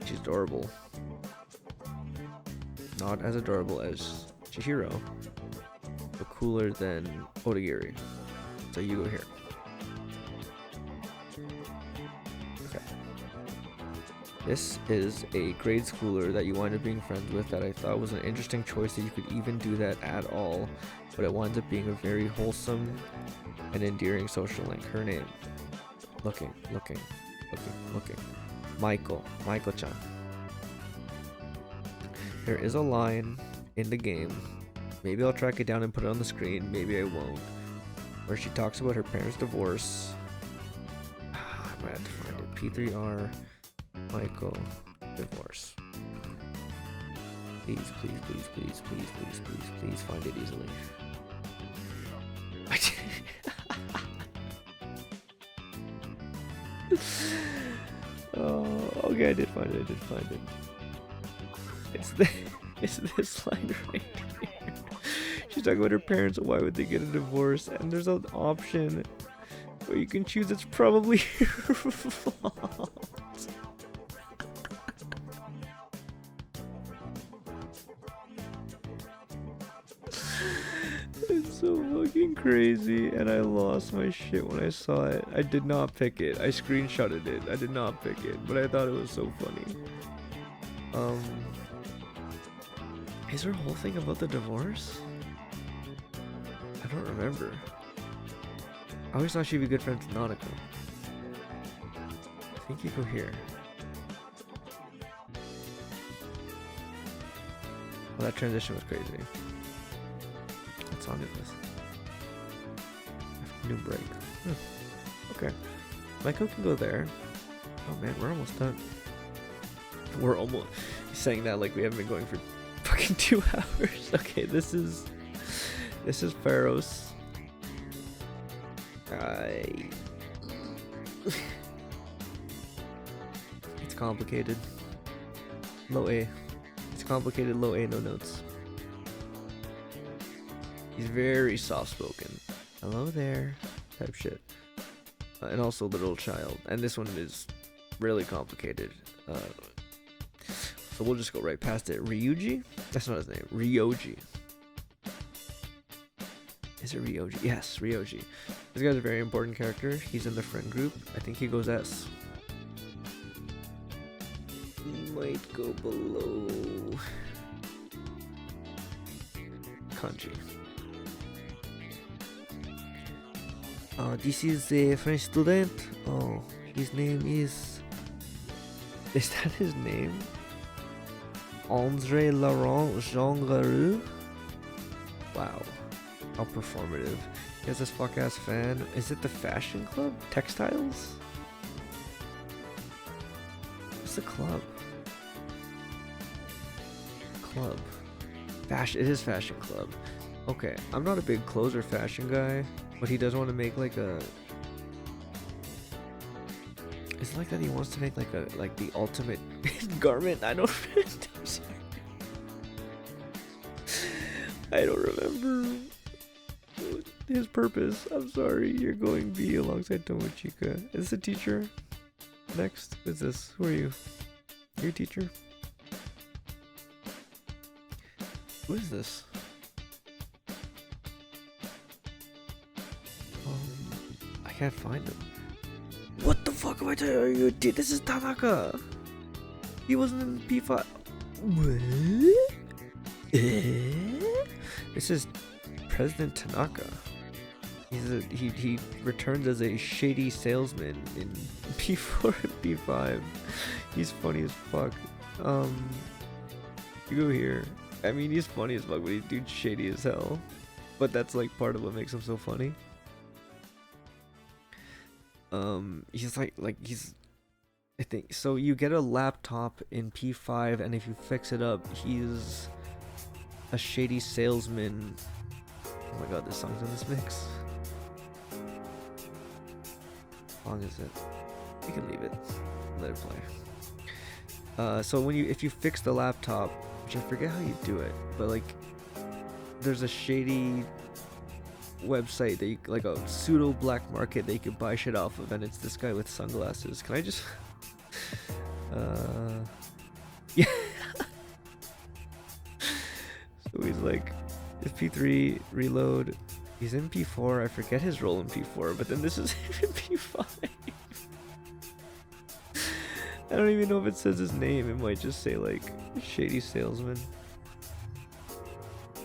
She's adorable. Not as adorable as Chihiro, but cooler than Odagiri. So you go here. This is a grade schooler that you wind up being friends with that I thought was an interesting choice that you could even do that at all, but it winds up being a very wholesome and endearing social link. Her name. Looking. Michael-chan. There is a line in the game, maybe I'll track it down and put it on the screen, maybe I won't, where she talks about her parents' divorce. I might have to find it. P3R. Michael divorce. Please find it easily. Oh, okay, I did find it. It's this line right here. She's talking about her parents. Why would they get a divorce? And there's an option where you can choose. It's probably your fault. It's so fucking crazy, and I lost my shit when I saw it. I did not pick it. I screenshotted it. I did not pick it, but I thought it was so funny. Is her whole thing about the divorce? I don't remember. I always thought she'd be good friends with Nanako. I think you go here. Well, that transition was crazy. What song is this? New break. Okay. Maiko can go there. Oh man, we're almost done. We're almost saying that like we haven't been going for fucking fucking 2 hours. Okay, this is Pharos. It's complicated. Low A. It's complicated, low A, no notes. He's very soft-spoken. Hello there, type shit. And also little child. And this one is really complicated. So we'll just go right past it. Ryuji? That's not his name. Ryoji. Is it Ryoji? Yes, Ryoji. This guy's a very important character. He's in the friend group. I think he goes S. He might go below Kanji. This is a French student. Oh, his name is that his name? Andre Laurent Jean Garou? Wow. How performative. He has this fuck ass fan. Is it the fashion club? Textiles? What's the club? Club. Fashion. It is fashion club. Okay. I'm not a big clothes or fashion guy, but he does want to make like a. It's like that he wants to make like the ultimate garment. I don't. I'm sorry. I don't remember his purpose. I'm sorry. You're going B alongside Tomochika. Is this a teacher? Next. Who's this? Who are you? You're a teacher? Who is this? I can't find him. What the fuck am I telling you? This is Tanaka. He wasn't in P5. What? This is President Tanaka. He returns as a shady salesman in P4 and P5. He's funny as fuck. You go here. I mean, he's funny as fuck, but he's dude shady as hell. But that's like part of what makes him so funny. He's he's. I think so. You get a laptop in P5, and if you fix it up, he's a shady salesman. Oh my god, this song's in this mix. How long is it? You can leave it. Let it play. So if you fix the laptop, which I forget how you do it, but like, there's a shady website that you, like a pseudo black market that you can buy shit off of, and it's this guy with sunglasses. Can I just yeah. So he's like, it's P3 reload. He's in P4. I forget his role in P4, but then this is in P5. I don't even know if it says his name. It might just say like shady salesman.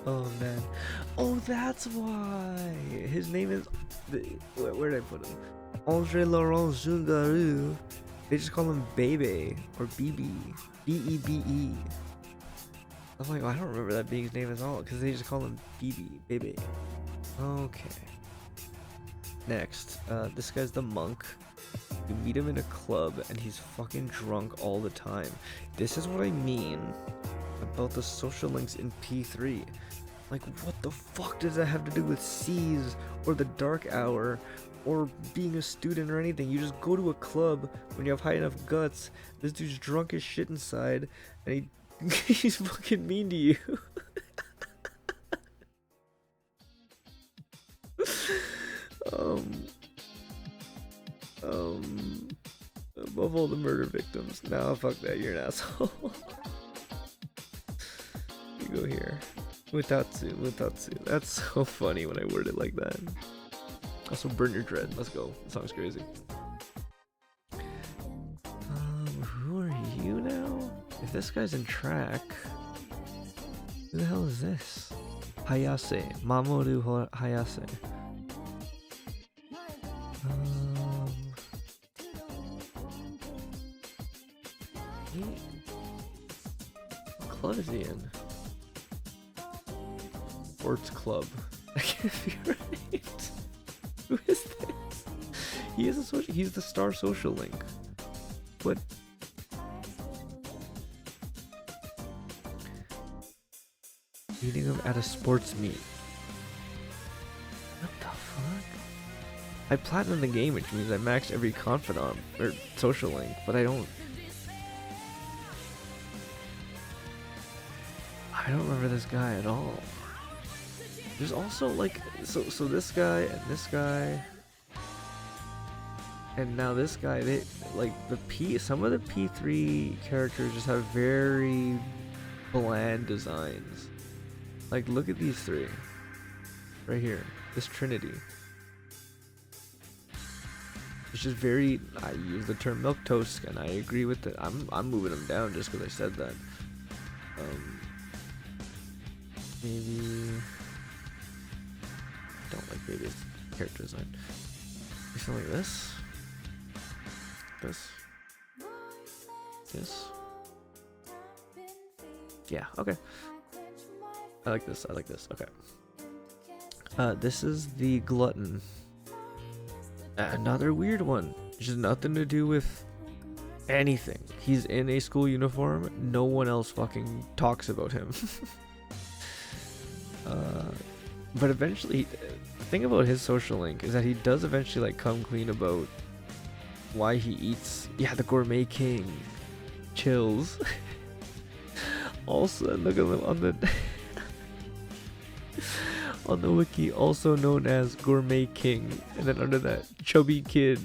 Oh man. Oh, that's why his name is. Where did I put him? Andre Laurent Jean Garou. They just call him Bebe or BB. B-E-B-E. I'm like, oh, I don't remember that being his name at all, because they just call him BB. Bebe. Okay. Next, this guy's the monk. You meet him in a club, and he's fucking drunk all the time. This is what I mean about the social links in P3. Like, what the fuck does that have to do with C's or the dark hour or being a student or anything? You just go to a club when you have high enough guts. This dude's drunk as shit inside, and he's fucking mean to you. Above all the murder victims. Nah, fuck that, you're an asshole. You go here. Mutatsu. That's so funny when I word it like that. Also, burn your dread. Let's go. The song's crazy. Who are you now? If this guy's in track, who the hell is this? Hayase. Mamoru Hayase. What club is he in? Sports club. I can't be right. Who is this? He is a social. He's the star social link. What? Meeting him at a sports meet. What the fuck? I platinumed the game, which means I maxed every confidant or social link, but I don't remember this guy at all. There's also like so this guy and this guy and now this guy, they like some of the P3 characters just have very bland designs. Like look at these three right here, this trinity. It's just very, I use the term milquetoast and I agree with it. I'm moving them down just because I said that. Maybe I don't like baby's character design. Something like this. This. Yeah, okay. I like this. Okay. This is the glutton. Another weird one. Just nothing to do with anything. He's in a school uniform. No one else fucking talks about him. But eventually, the thing about his social link is that he does eventually like come clean about why he eats. Yeah, the gourmet king. Chills. Also, look at him on the on the wiki, also known as Gourmet King, and then under that, Chubby Kid.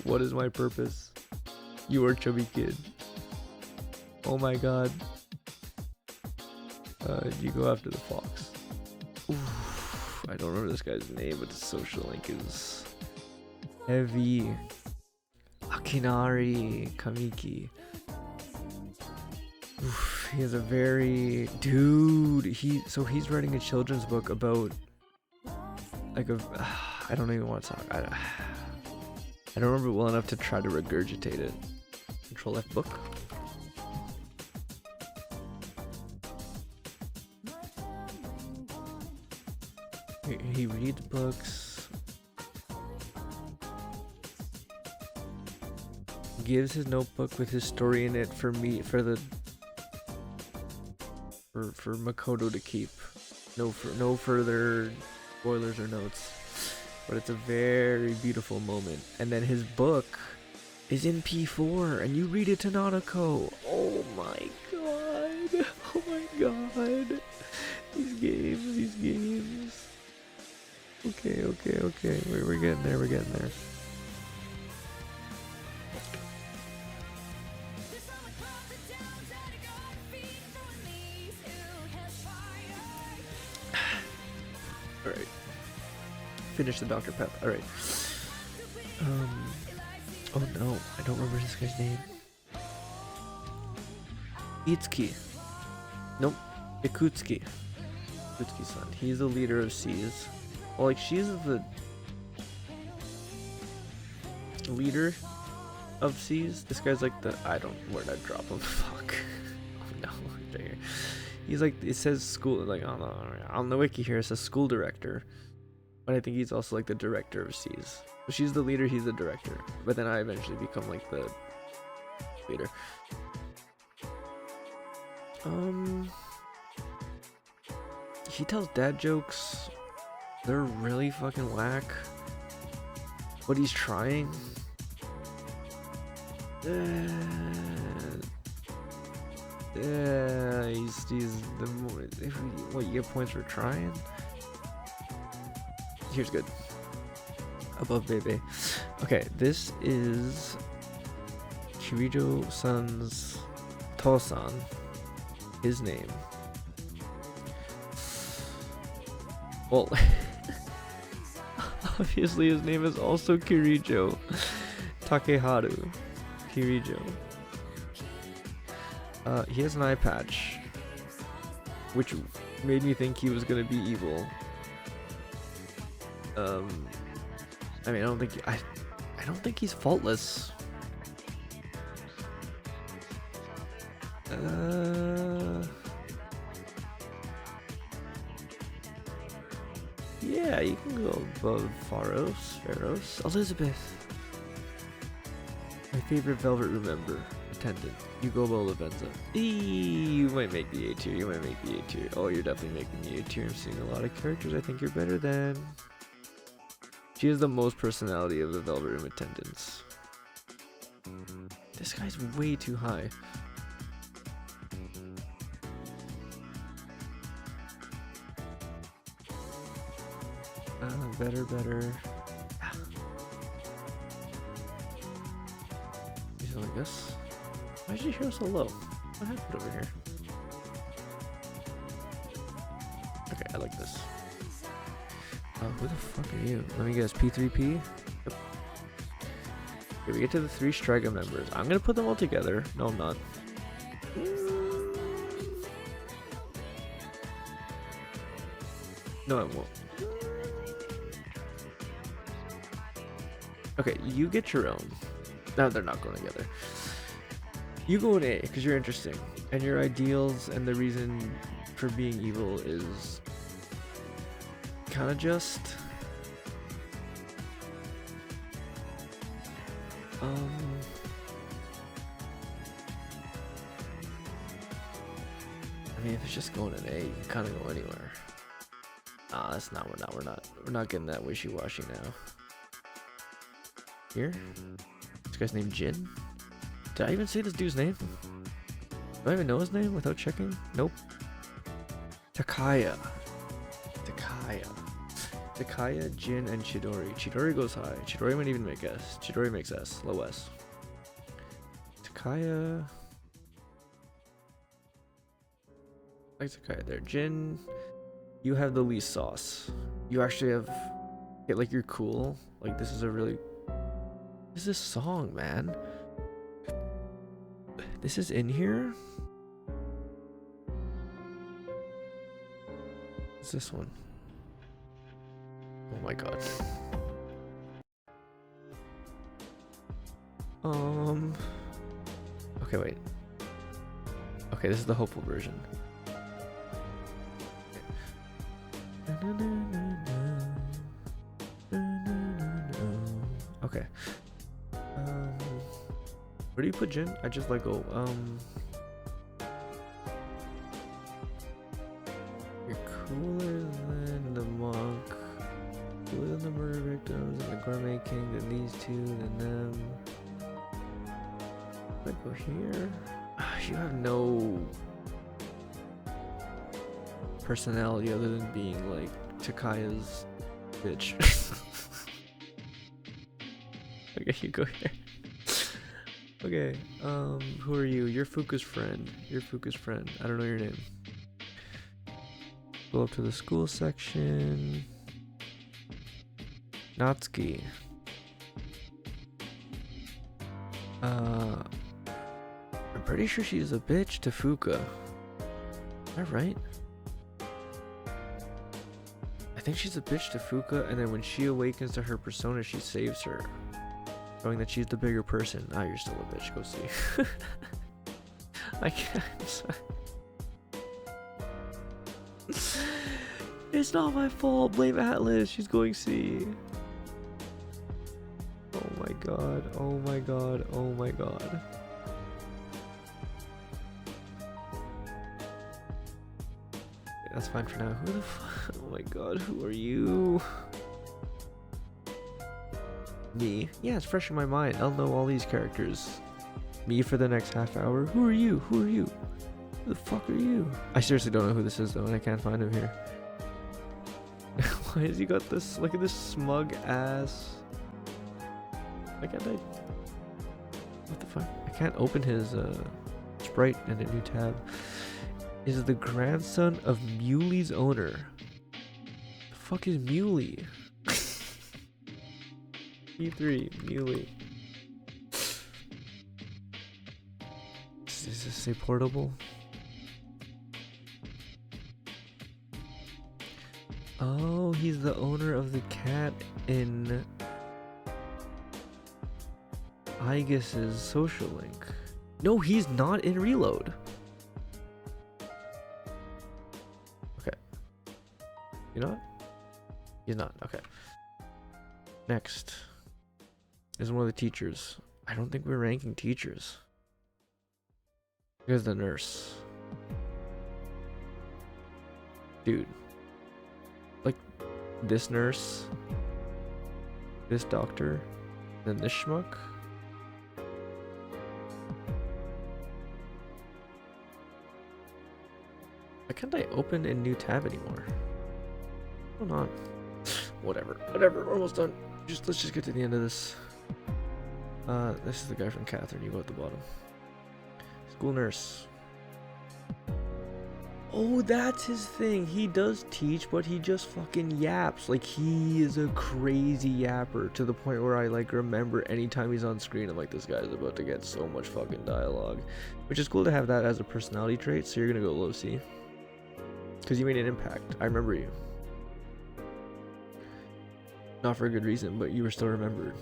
What is my purpose? You are Chubby Kid. Oh my god. You go after the fox. Oof, I don't remember this guy's name, but his social link is heavy. Akinari Kamiki. Oof, he has a very so he's writing a children's book about like I don't even want to talk. I don't remember it well enough to try to regurgitate it. Control F book. He reads books. Gives his notebook with his story in it for Makoto to keep. No further spoilers or notes. But it's a very beautiful moment. And then his book is in P4 and you read it to Nanako. Oh my god. Oh my god. These games. Okay. We're getting there. Alright. Finish the Dr. Pep. Alright. Oh no, I don't remember this guy's name. Itsuki. Nope. Ikutsuki. Ikutsuki-san. He's the leader of C's. Well, like, she's the leader of C's. This guy's like the, where'd I drop him? Fuck. Oh no, right here. He's like, it says school, like on the wiki here it says school director. But I think he's also like the director of C's. So she's the leader, he's the director. But then I eventually become like the leader. He tells dad jokes. They're really fucking whack. But he's trying. He's the more. What, you get points for trying? Here's good. Above Bebe. Okay, this is Kirijo-san's Tosan. His name. Well, obviously his name is also Kirijo. Takeharu Kirijo. He has an eye patch, which made me think he was gonna be evil. I mean, I don't think he's faultless. Yeah, you can go above Pharos, Elizabeth. My favorite Velvet Room member, attendant. You go below Lavenza. You might make the A tier. You might make the A tier. Oh, you're definitely making the A tier. I'm seeing a lot of characters I think you're better than. She has the most personality of the Velvet Room attendants. This guy's way too high. Better. He's like this. Why is your hero so low? What happened over here? Okay, I like this. Who the fuck are you? Let me guess, P3P? Yep. Okay, we get to the 3 Striga members. I'm gonna put them all together. No, I'm not. No, I won't. Okay, you get your own. No, they're not going together. You go in A, because you're interesting. And your ideals and the reason for being evil is kind of just... I mean, if it's just going in A, you can kind of go anywhere. Ah, that's not, we're not getting that wishy-washy now. Here? This guy's named Jin? Did I even say this dude's name? Do I even know his name without checking? Nope. Takaya, Jin, and Chidori. Chidori goes high. Chidori might even make S. Chidori makes S. Low S. Takaya. I like Takaya there. Jin, you have the least sauce. You actually have... like, you're cool. Like, this is a really... What is this song, man? This is in here? What's this one? Oh my god. Okay, wait. Okay, this is the hopeful version. Okay. Where do you put Jin? I just let go. You're cooler than the monk, cooler than the murder victims, and the gourmet king, than these two, than them. I go here. You have no personality other than being like Takaya's bitch. Okay, you go here. Okay, who are you? You're Fuka's friend. I don't know your name. Go up to the school section. Natsuki. I'm pretty sure she's a bitch to Fuka. Am I right? I think she's a bitch to Fuka, and then when she awakens to her persona, she saves her. Showing that she's the bigger person. Ah, you're still a bitch. Go see. I can't. It's not my fault. Blame Atlas. She's going C. Oh my god. Oh my god. Oh my god. That's fine for now. Who the fuck? Oh my god. Who are you? Me? Yeah, it's fresh in my mind. I'll know all these characters. Me for the next half hour. Who are you? Who are you? Who the fuck are you? I seriously don't know who this is though, and I can't find him here. Why has he got this? Look at this smug ass. Why can't I? What the fuck? I can't open his sprite in a new tab. Is the grandson of Muley's owner. The fuck is Muley? P3, Muley. Does this say portable? Oh, he's the owner of the cat in Aegis's social link. No, he's not in Reload. Okay. You know what? He's not. Okay. Next is one of the teachers. I don't think we're ranking teachers. Here's the nurse. Dude. Like, this nurse. This doctor. Then this schmuck. Why can't I open a new tab anymore? What's going on? Whatever. Whatever. We're almost done. Let's just get to the end of this. This is the guy from Catherine. You go at the bottom. School nurse. Oh, that's his thing. He does teach, but he just fucking yaps. Like, he is a crazy yapper to the point where I, like, remember anytime he's on screen, I'm like, this guy's about to get so much fucking dialogue. Which is cool to have that as a personality trait, so you're gonna go low C. Because you made an impact. I remember you. Not for a good reason, but you were still remembered.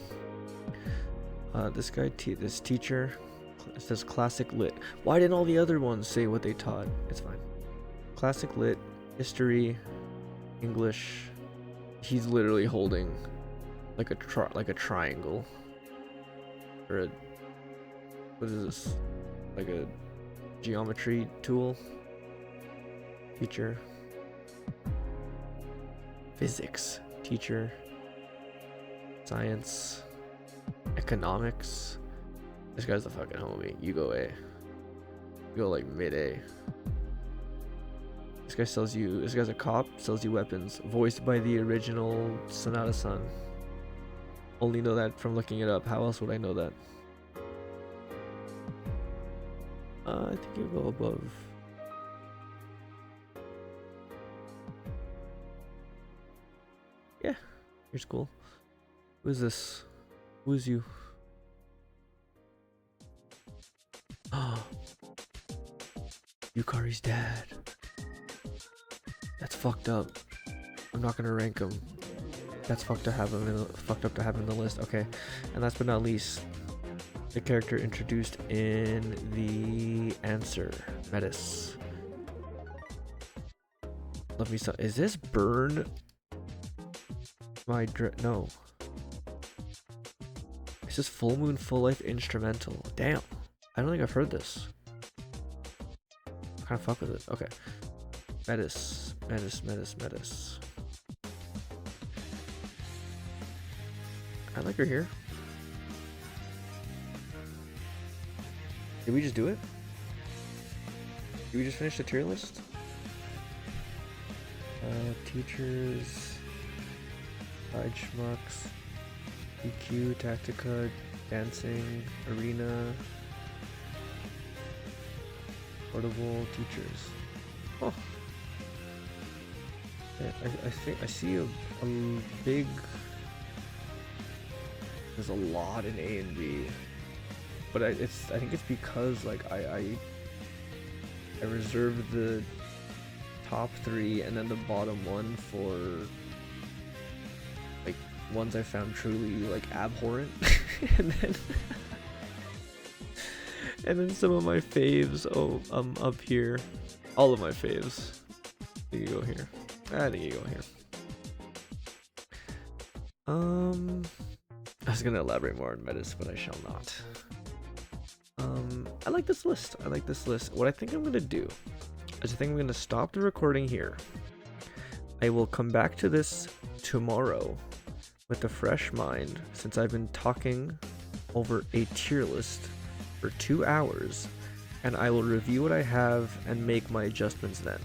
This guy, this teacher, it says classic lit. Why didn't all the other ones say what they taught? It's fine. Classic lit, history, English. He's literally holding like a triangle, or a, what is this? Like a geometry tool. Teacher. Physics teacher. Science. Economics. This guy's the fucking homie. You go A. You go like mid A. This guy sells you. This guy's a cop. Sells you weapons. Voiced by the original Sonata-san. Only know that from looking it up. How else would I know that? I think you go above. Yeah, you're cool. Who is this? Who is you? Oh, Yukari's dad. That's fucked up. I'm not gonna rank him. That's fucked to have him fucked up to have him in the list. Okay, and last but not least, the character introduced in the answer, Metis. Let me. Is this Burn? No. It's just Full Moon Full Life instrumental. Damn. I don't think I've heard this. Kind of fuck with it. Okay. Metis. I like her here. Did we just do it? Did we just finish the tier list? Teachers. Side schmucks. EQ, Tactica, Dancing, Arena, Portable, Teachers. Oh. I think I see a big. There's a lot in A and B, but I think it's because like I reserved the top 3 and then the bottom 1 for like ones I found truly like abhorrent, and then some of my faves. Oh, up here, all of my faves. I think you go here. I think you go here. I was gonna elaborate more on Metis, but I shall not. I like this list. What I think I'm gonna do is I think I'm gonna stop the recording here. I will come back to this tomorrow with a fresh mind, since I've been talking over a tier list for 2 hours, and I will review what I have and make my adjustments then.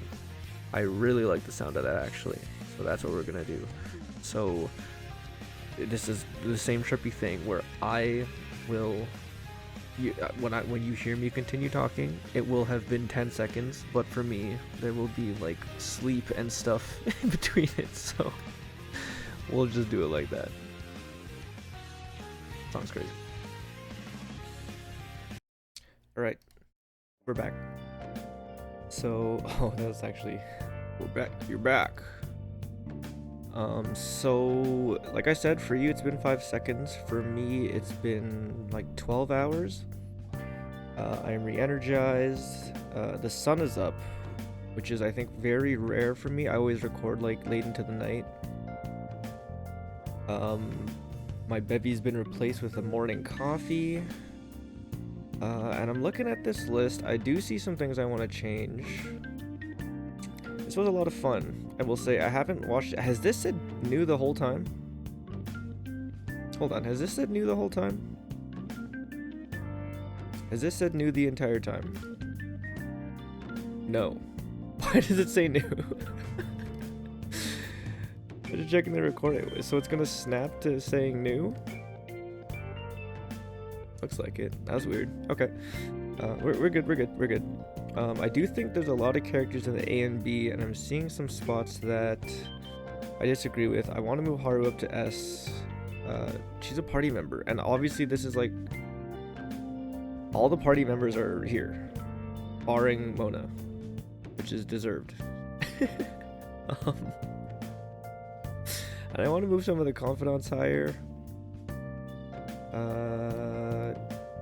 I really like the sound of that, actually, so that's what we're gonna do. So this is the same trippy thing where I will, when you hear me continue talking, it will have been 10 seconds, but for me there will be like sleep and stuff in between it, so we'll just do it like that. Sounds crazy. Alright, we're back. So, oh, that was actually, we're back. You're back. So, like I said, for you it's been 5 seconds. For me, it's been like 12 hours. I'm re-energized. The sun is up, which is, I think, very rare for me. I always record like late into the night. My bevy's been replaced with a morning coffee. And I'm looking at this list. I do see some things I want to change. This was a lot of fun. I will say I haven't watched it. Has this said new the whole time? Hold on. Has this said new the whole time? Has this said new the entire time? No. Why does it say new? I'm just checking the recording. So it's gonna snap to saying new? Looks like it. That was weird. Okay. We're good. I do think there's a lot of characters in the A and B, and I'm seeing some spots that I disagree with. I want to move Haru up to S. She's a party member, and obviously this is like all the party members are here, barring Mona, which is deserved. And I want to move some of the confidants higher.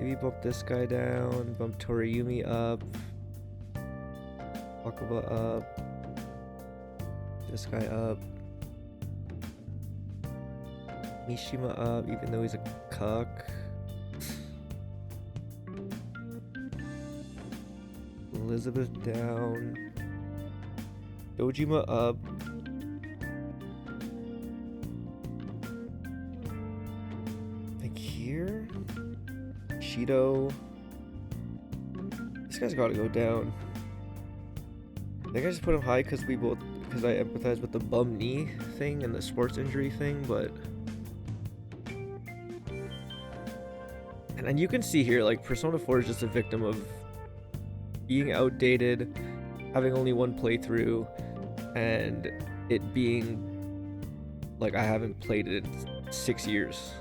Maybe bump this guy down, bump Toriyumi up, Wakaba up, this guy up, Mishima up, even though he's a cuck. Elizabeth down, Dojima up. Like here? Shido. This guy's gotta go down. I think I just put him high because I empathize with the bum knee thing and the sports injury thing, but and you can see here like Persona 4 is just a victim of being outdated, having only one playthrough, and it being like I haven't played it in 6 years.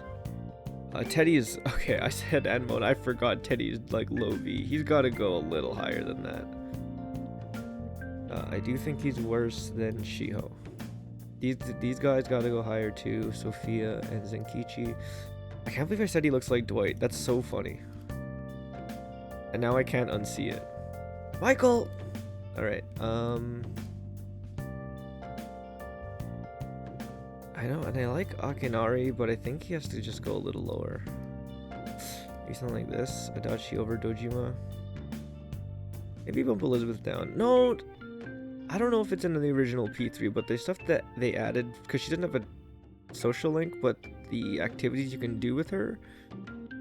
Teddy is okay. I said N mode. I forgot Teddy's like low V. He's got to go a little higher than that. I do think he's worse than Shiho. These guys got to go higher too. Sophia and Zenkichi. I can't believe I said he looks like Dwight. That's so funny. And now I can't unsee it. Michael. All right. I know, and I like Akinari, but I think he has to just go a little lower. Do something like this. Adachi over Dojima. Maybe bump Elizabeth down. No, I don't know if it's in the original P3, but there's stuff that they added, because she doesn't have a social link, but the activities you can do with her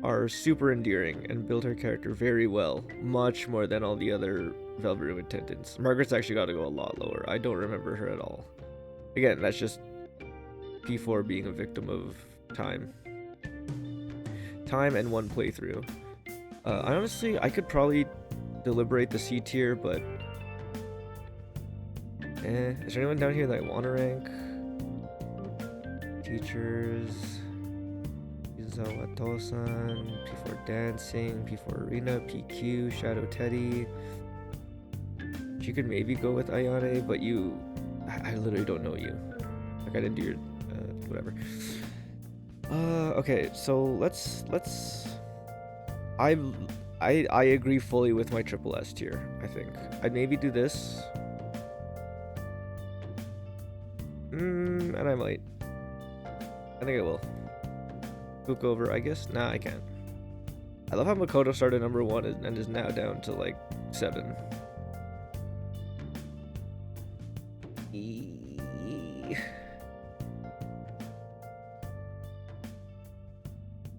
are super endearing and build her character very well. Much more than all the other Velvet Room attendants. Margaret's actually got to go a lot lower. I don't remember her at all. Again, that's just P4 being a victim of time and one playthrough. I could probably deliberate the C tier, but is there anyone down here that I want to rank? Teachers, Izawato-san, P4 dancing, P4 arena, PQ, Shadow Teddy. You could maybe go with Ayane, but I literally don't know you. Like I didn't do your whatever. Okay, so let's I agree fully with my triple S tier. I think I'd maybe do this, and I might. I think I will. Book over, I guess. Nah, I can't. I love how Makoto started number 1 and is now down to like 7.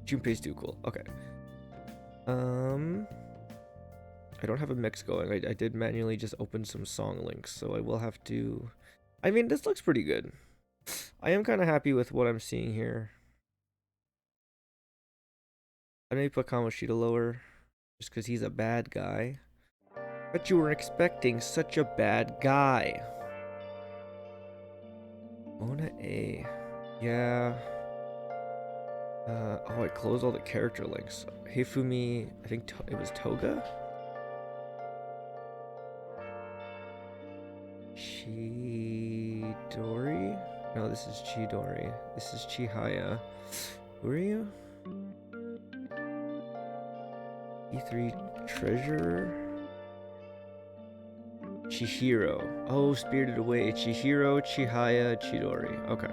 Junpei's too cool. Okay. I don't have a mix going. I did manually just open some song links, so I will have to. I mean, this looks pretty good. I am kind of happy with what I'm seeing here. I may put Kamoshida lower, just because he's a bad guy. But you were expecting such a bad guy. Mona A. Yeah. I closed all the character links. Hifumi, I think it was Toga? Chidori? No, this is Chidori. This is Chihaya. Who are you? E3 Treasurer? Chihiro. Oh, Spirited Away. Chihiro, Chihaya, Chidori. Okay.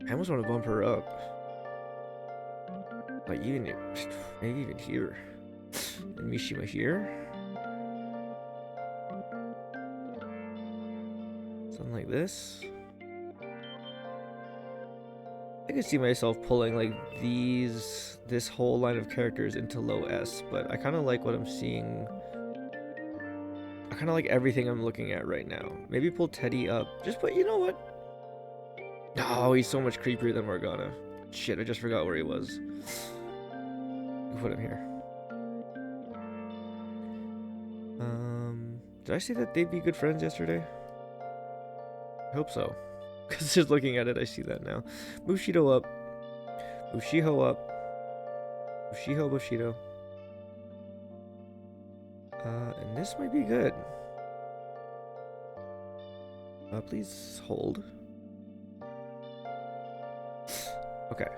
I almost want to bump her up. Like even maybe even here. And Mishima here. Something like this. I can see myself pulling like this whole line of characters into low S, but I kind of like what I'm seeing. I kind of like everything I'm looking at right now. Maybe pull Teddy up. Just put, you know what? Oh, he's so much creepier than Morgana. Shit, I just forgot where he was. Put him here. Did I say that they'd be good friends yesterday? I hope so. Because just looking at it, I see that now. Bushido up. Bushiho up. Bushiho, Bushido. And this might be good. Please hold. Okay.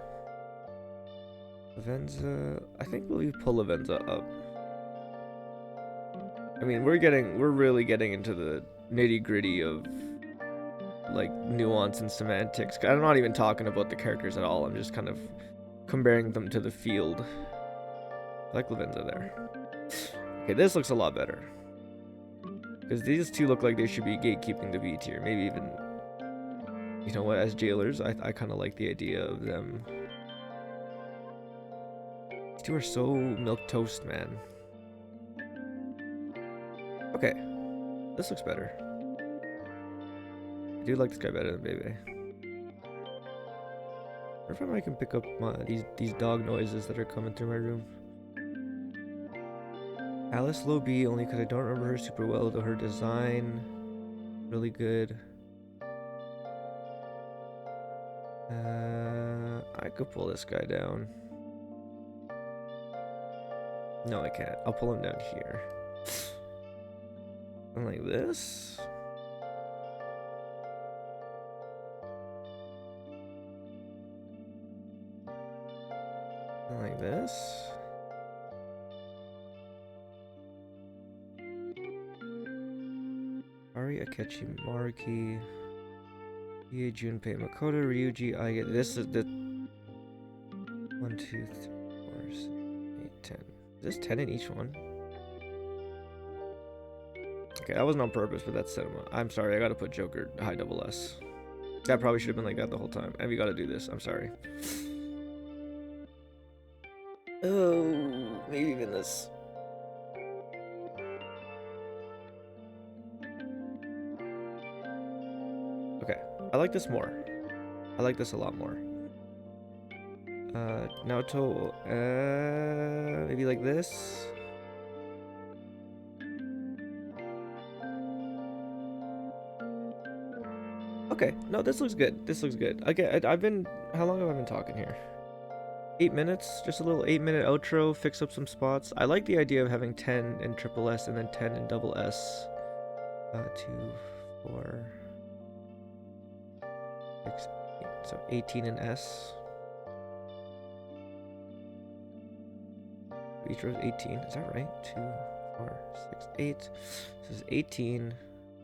Lavenza. I think we'll pull Lavenza up. I mean, we're really getting into the nitty gritty of like nuance and semantics. I'm not even talking about the characters at all. I'm just kind of comparing them to the field. I like Lavenza there. Okay, this looks a lot better. Because these two look like they should be gatekeeping the B tier. Maybe even, you know what, as jailers, I kind of like the idea of them. These two are so milquetoast, man. Okay, this looks better. I do like this guy better than Bebe. I wonder if I can pick up these dog noises that are coming through my room. Alice low B only because I don't remember her super well, though her design really good. I could pull this guy down. No, I can't. I'll pull him down here. And like this. And like this. Ari, Akechi, Maruki, Ie, Junpei, Makoto, Ryuji, I get this is the 1, 2, 3, 4, 6, 8, 10. Is this 10 in each one? Okay, that wasn't on purpose, but that's cinema. I'm sorry, I gotta put Joker high double S. That probably should have been like that the whole time. And we gotta do this, I'm sorry. Oh, maybe even this. Okay, I like this more. I like this a lot more. Naoto, maybe like this. Okay, no, this looks good. This looks good. Okay, how long have I been talking here? 8 minutes, just a little 8-minute outro, fix up some spots. I like the idea of having 10 in triple S and then 10 in double S. 2, 4, 6, 8. So 18 in S. Each row is 18. Is that right? 2, 4, 6, 8. This is 18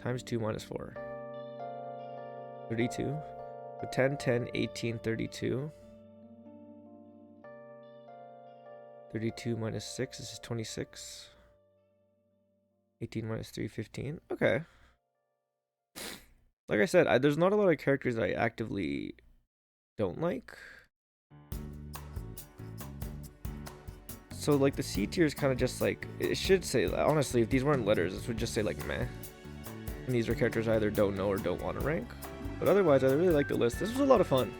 times 2 minus 4. 32. So 10, 10, 18, 32. 32 minus 6, this is 26. 18 minus 3, 15. Okay. Like I said, there's not a lot of characters that I actively don't like. So like the C tier is kind of just like, it should say, honestly, if these weren't letters, this would just say like meh. And these are characters I either don't know or don't want to rank. But otherwise, I really like the list. This was a lot of fun.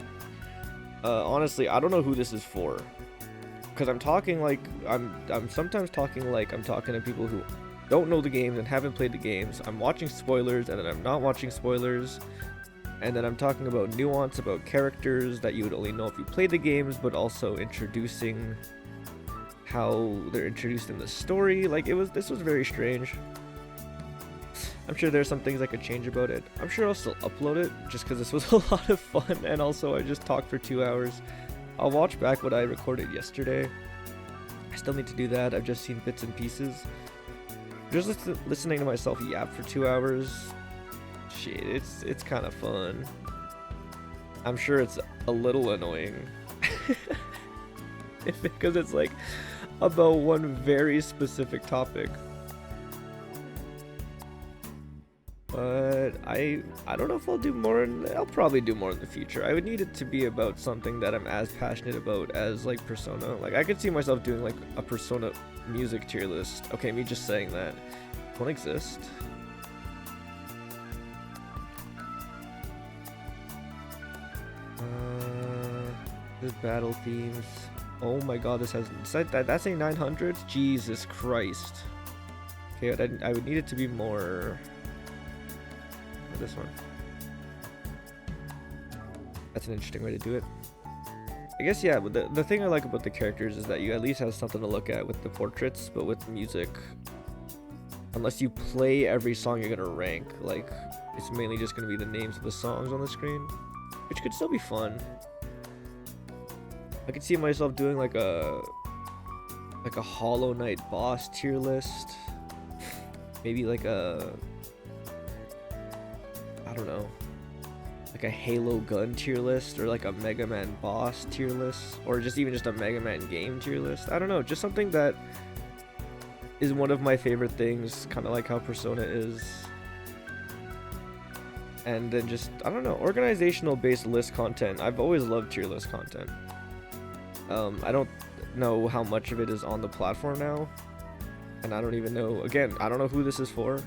Honestly, I don't know who this is for. Because I'm talking like, I'm sometimes talking like I'm talking to people who don't know the games and haven't played the games. I'm watching spoilers and then I'm not watching spoilers. And then I'm talking about nuance about characters that you would only know if you played the games, but also introducing how they're introduced in the story. Like this was very strange. I'm sure there's some things I could change about it. I'm sure I'll still upload it just because this was a lot of fun, and also I just talked for 2 hours. I'll watch back what I recorded yesterday. I still need to do that. I've just seen bits and pieces. Just listening to myself yap for 2 hours, shit, it's kind of fun. I'm sure it's a little annoying. because it's like about one very specific topic. But I don't know if I'll do more. I'll probably do more in the future. I would need it to be about something that I'm as passionate about as like Persona. Like I could see myself doing like a Persona music tier list. Okay, me just saying that won't exist. There's battle themes. Oh my god, this has that's a 900. Jesus Christ. Okay, I would need it to be more. This one. That's an interesting way to do it. I guess, yeah, but the thing I like about the characters is that you at least have something to look at with the portraits, but with music, unless you play every song you're gonna rank, like, it's mainly just gonna be the names of the songs on the screen, which could still be fun. I could see myself doing like a Hollow Knight boss tier list. Maybe like a, I don't know, like a Halo gun tier list, or like a Mega Man boss tier list, or just even just a Mega Man game tier list. I don't know, just something that is one of my favorite things, kind of like how Persona is. And then just, I don't know, organizational based list content. I've always loved tier list content. I don't know how much of it is on the platform now, and I don't even know, again, I don't know who this is for.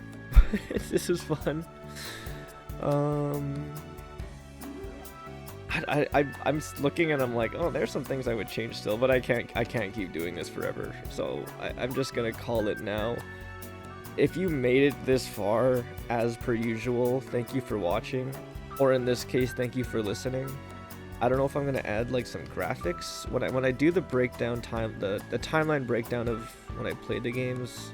This is fun. I'm looking and I'm like, oh, there's some things I would change still, but I can't keep doing this forever. So I'm just gonna call it now. If you made it this far, as per usual, thank you for watching, or in this case, thank you for listening. I don't know if I'm gonna add like some graphics when I do the breakdown the timeline breakdown of when I played the games.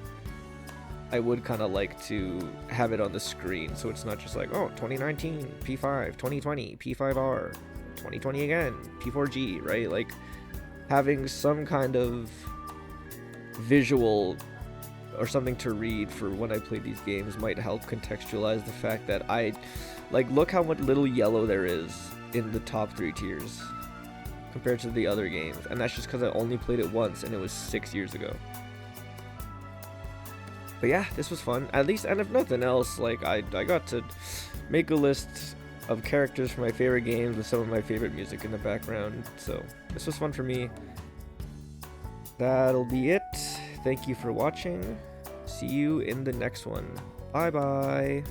I would kind of like to have it on the screen, so it's not just like, oh, 2019 P5, 2020 P5R, 2020 again P4G, right? Like having some kind of visual or something to read for when I play these games might help contextualize the fact that I like, look how much little yellow there is in the top 3 tiers compared to the other games, and that's just because I only played it once and it was 6 years ago. But yeah, this was fun, at least, and if nothing else, like I got to make a list of characters from my favorite games with some of my favorite music in the background, so this was fun for me. That'll be it. Thank you for watching. See you in the next one. Bye bye.